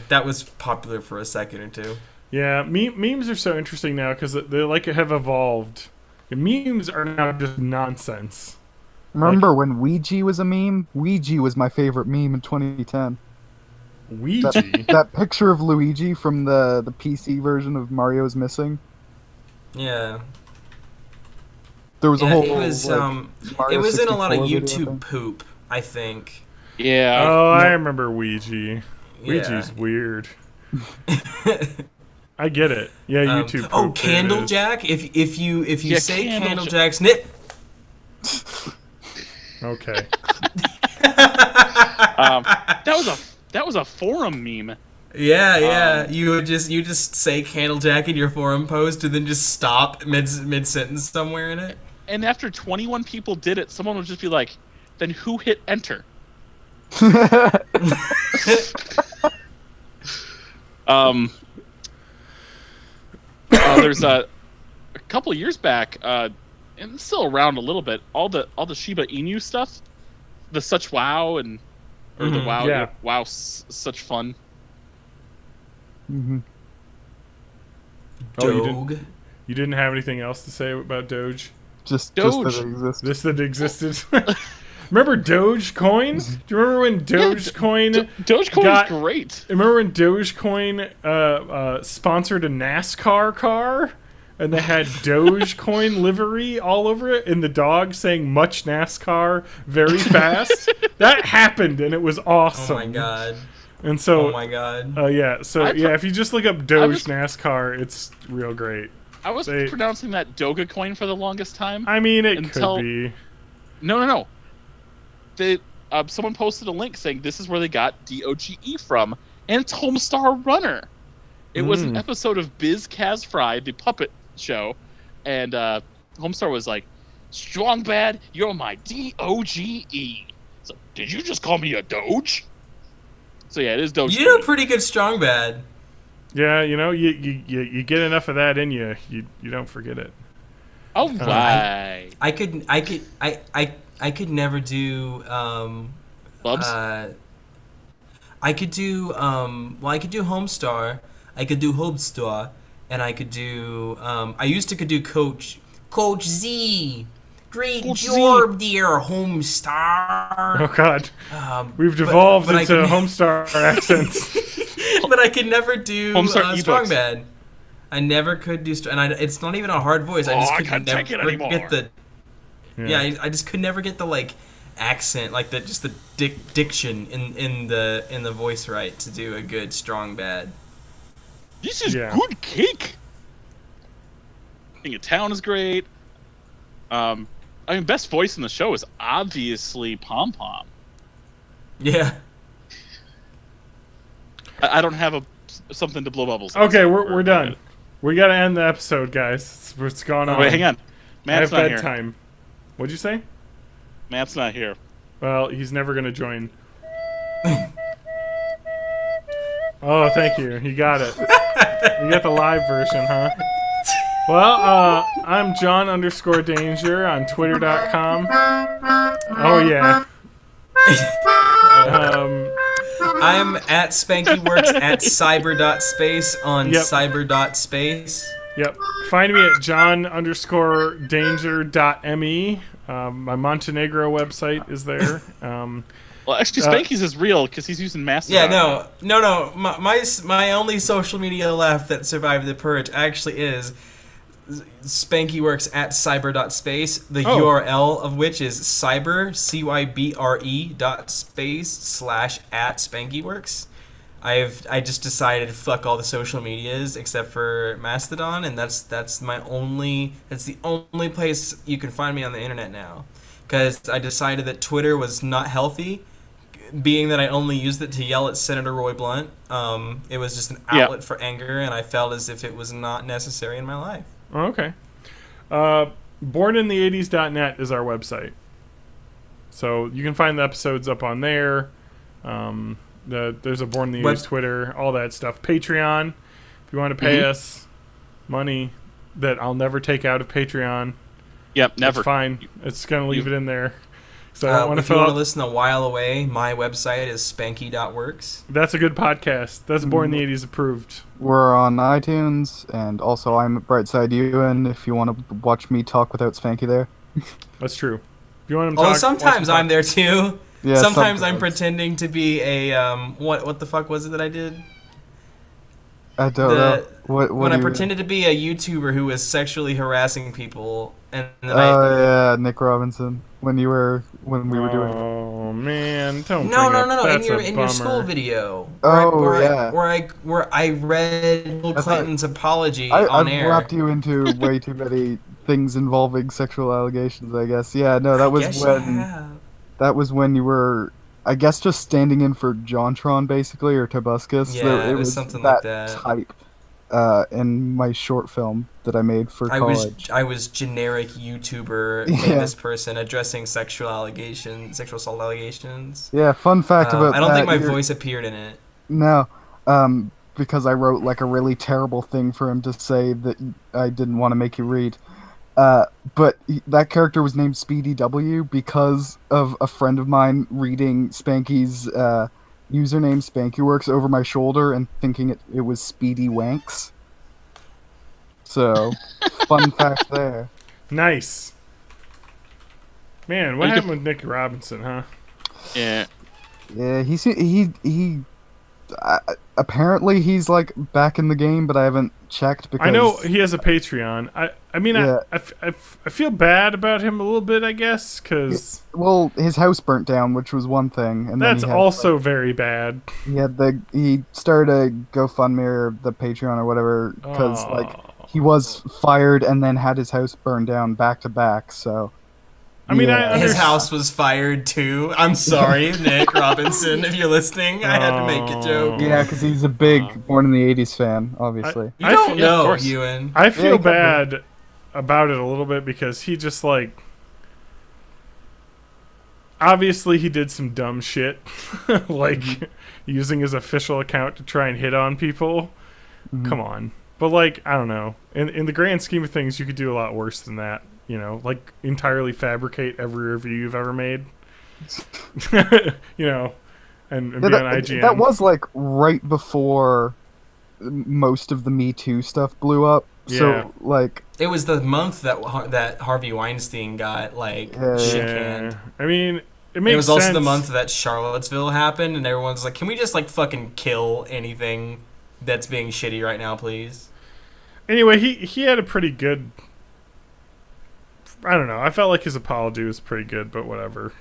That was popular for a second or two. Yeah, memes are so interesting now because they like have evolved. Memes are now just nonsense. Remember when Ouija was a meme? Ouija was my favorite meme in 2010. Ouija? That picture of Luigi from the PC version of Mario's Missing. Yeah. There was a whole. It was it was in a lot of YouTube poop, I think. Yeah. Oh, I remember Ouija. Ouija's weird. I get it. Yeah, YouTube. Oh, Candlejack. If you say Candlejack's nip. Okay. That was a forum meme. Yeah. You just say Candlejack in your forum post and then just stop mid sentence somewhere in it. And after 21 people did it, someone would just be like, "Then who hit enter?" There's a couple of years back, and it's still around a little bit. All the Shiba Inu stuff, the Such Wow and the Wow, Wow, Such Fun. Mm-hmm. Doge. You didn't have anything else to say about Doge? Just that it existed. Just that it existed. Remember Dogecoin? Do you remember when Dogecoin? Dogecoin's great. Remember when Dogecoin sponsored a NASCAR car, and they had Dogecoin livery all over it, and the dog saying "Much NASCAR, very fast." That happened, and it was awesome. Oh my god. And so, oh my god. If you just look up Doge NASCAR, it's real great. I was pronouncing that Dogecoin for the longest time. I mean, it could be. No. Someone posted a link saying this is where they got DOGE from, and it's Homestar Runner. It was an episode of Biz Kaz Fry, the puppet show, and Homestar was like, "Strong Bad, you're my DOGE." So, did you just call me a Doge? So yeah, it is Doge. You did a pretty good Strong Bad. Yeah, you get enough of that in you, you don't forget it. Oh right. I could never do Bubs? I could do I could do Homestar, I could do Hobstar, and I could do I used to could do Coach Z. Great job, dear Homestar. Oh God, we've devolved into Homestar accents. But I could never do Strong Bad. I never could do, it's not even a hard voice. I just could never get the. Yeah, I just could never get the like accent, like the diction in the voice right to do a good Strong Bad. This is good cake. King of Town is great. I mean, best voice in the show is obviously Pom Pom. Yeah. I don't have something to blow bubbles. Okay, we're done. We gotta end the episode, guys. What's going on? Wait, hang on. Matt's not here. Bedtime. What'd you say? Matt's not here. Well, he's never gonna join. Oh, thank you. You got it. You got the live version, huh? Well, I'm John_Danger on Twitter.com. Oh yeah. I'm at SpankyWorks at cyber.space on cyber.space. Yep. Find me at John_Danger.me. My Montenegro website is there. Well, actually, Spanky's is real because he's using Mastodon. Yeah, no. My only social media left that survived the purge actually is SpankyWorks at cyber.space, the URL of which is cyber, cybre.space / at SpankyWorks. I just decided fuck all the social medias except for Mastodon, and that's the only place you can find me on the internet now, because I decided that Twitter was not healthy, being that I only used it to yell at Senator Roy Blunt. It was just an outlet for anger, and I felt as if it was not necessary in my life. Oh, okay. BornInThe80s.net is our website. So you can find the episodes up on there. There's a Born in the 80s Twitter, all that stuff. Patreon, if you want to pay us money that I'll never take out of Patreon. Yep, never. It's fine. It's going to leave it in there. So if you want to listen a while away, my website is spanky.works. That's a good podcast. That's Born in the 80s approved. We're on iTunes, and also I'm at Brightside UN if you want to watch me talk without Spanky there. That's true. If you want him to talk, sometimes I'm there too. Yeah, sometimes I'm pretending to be a what the fuck was it that I did? I don't know. When I pretended to be a YouTuber who was sexually harassing people, and then yeah, Nick Robinson. When we were doing. Oh man! Don't. No. In your school video. Where I read Bill Clinton's apology on air. I wrapped you into way too many things involving sexual allegations, I guess. Yeah, no, that was when you were, I guess, just standing in for JonTron, basically, or Tobuscus. Yeah, it was something like that. Type in my short film that I made for college. I was generic YouTuber, famous person addressing sexual assault allegations. Yeah, fun fact about that. I don't think my voice appeared in it. No, because I wrote like a really terrible thing for him to say that I didn't want to make you read. But that character was named Speedy W because of a friend of mine reading Spanky's username SpankyWorks over my shoulder and thinking it was Speedy Wanks. So, fun fact there. Nice. Man, what happened with Nick Robinson, huh? Yeah. Yeah, he apparently he's like back in the game, but I haven't checked because I know he has a Patreon. I mean, yeah. I feel bad about him a little bit, I guess, because his house burnt down, which was one thing, and that's also very bad. He started a GoFundMe or the Patreon or whatever because he was fired and then had his house burned down back to back. So. I mean, his house was fired too. I'm sorry, Nick Robinson, if you're listening. I had to make a joke. Yeah, because he's a big Born in the 80s fan, obviously. You don't know, Ewan. I feel bad about it a little bit because he just obviously he did some dumb shit, like using his official account to try and hit on people. Mm-hmm. Come on. But like, I don't know. In the grand scheme of things, you could do a lot worse than that. You know, like entirely fabricate every review you've ever made. You know, and be on IGN. That was like right before most of the Me Too stuff blew up. Yeah. So like, it was the month that Harvey Weinstein got like shit canned. I mean, it was also the month that Charlottesville happened, and everyone's like, "Can we just like fucking kill anything that's being shitty right now, please?" Anyway, he had a pretty good. I don't know. I felt like his apology was pretty good, but whatever.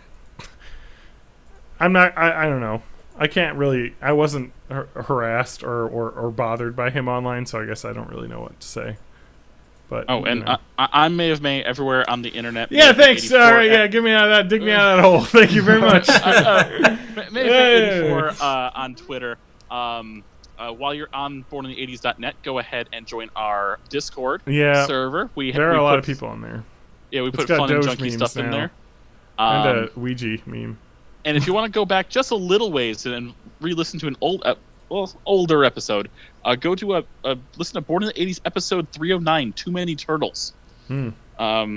I'm not. I don't know. I can't really. I wasn't harassed or bothered by him online, so I guess I don't really know what to say. But I'm May of May everywhere on the internet. Yeah, thanks. All right, yeah, get me out of that. Dig me out of that hole. Thank you very much. May of May 84 on Twitter. While you're on borninthE80s.net, go ahead and join our Discord server. There are a lot of people on there. Yeah, we put fun and junky stuff in there. And a Ouija meme. And if you want to go back just a little ways and re-listen to an older episode, go to listen to Born in the 80s episode 309, Too Many Turtles. Where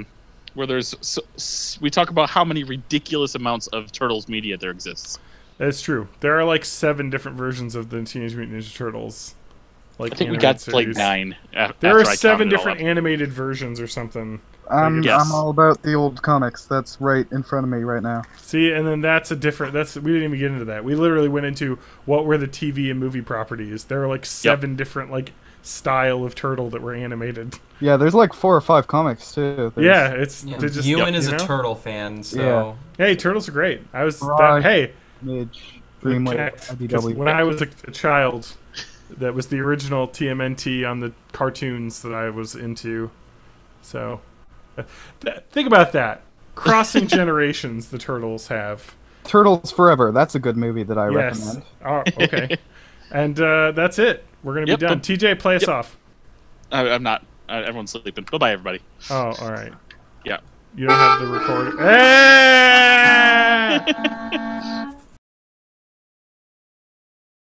we talk about how many ridiculous amounts of Turtles media there exists. That's true. There are like 7 different versions of the Teenage Mutant Ninja Turtles. Like I think we got series. Like 9. There are 7 different animated versions or something. I'm all about the old comics. That's right in front of me right now. See, and then that's a different. We didn't even get into that. We literally went into what were the TV and movie properties. There are like 7 different like style of turtle that were animated. Yeah, there's like 4 or 5 comics too. Ewan is a turtle fan, so hey, turtles are great. I was Midge, Dreamwave, IDW. When I was a child, that was the original TMNT on the cartoons that I was into. So. Think about that. Crossing generations, the Turtles have. Turtles Forever. That's a good movie that I recommend. Oh, okay. And that's it. We're going to be done. TJ, play us off. I'm not. Everyone's sleeping. Bye-bye, everybody. Oh, all right. Yeah. You don't have the recorder. Hey!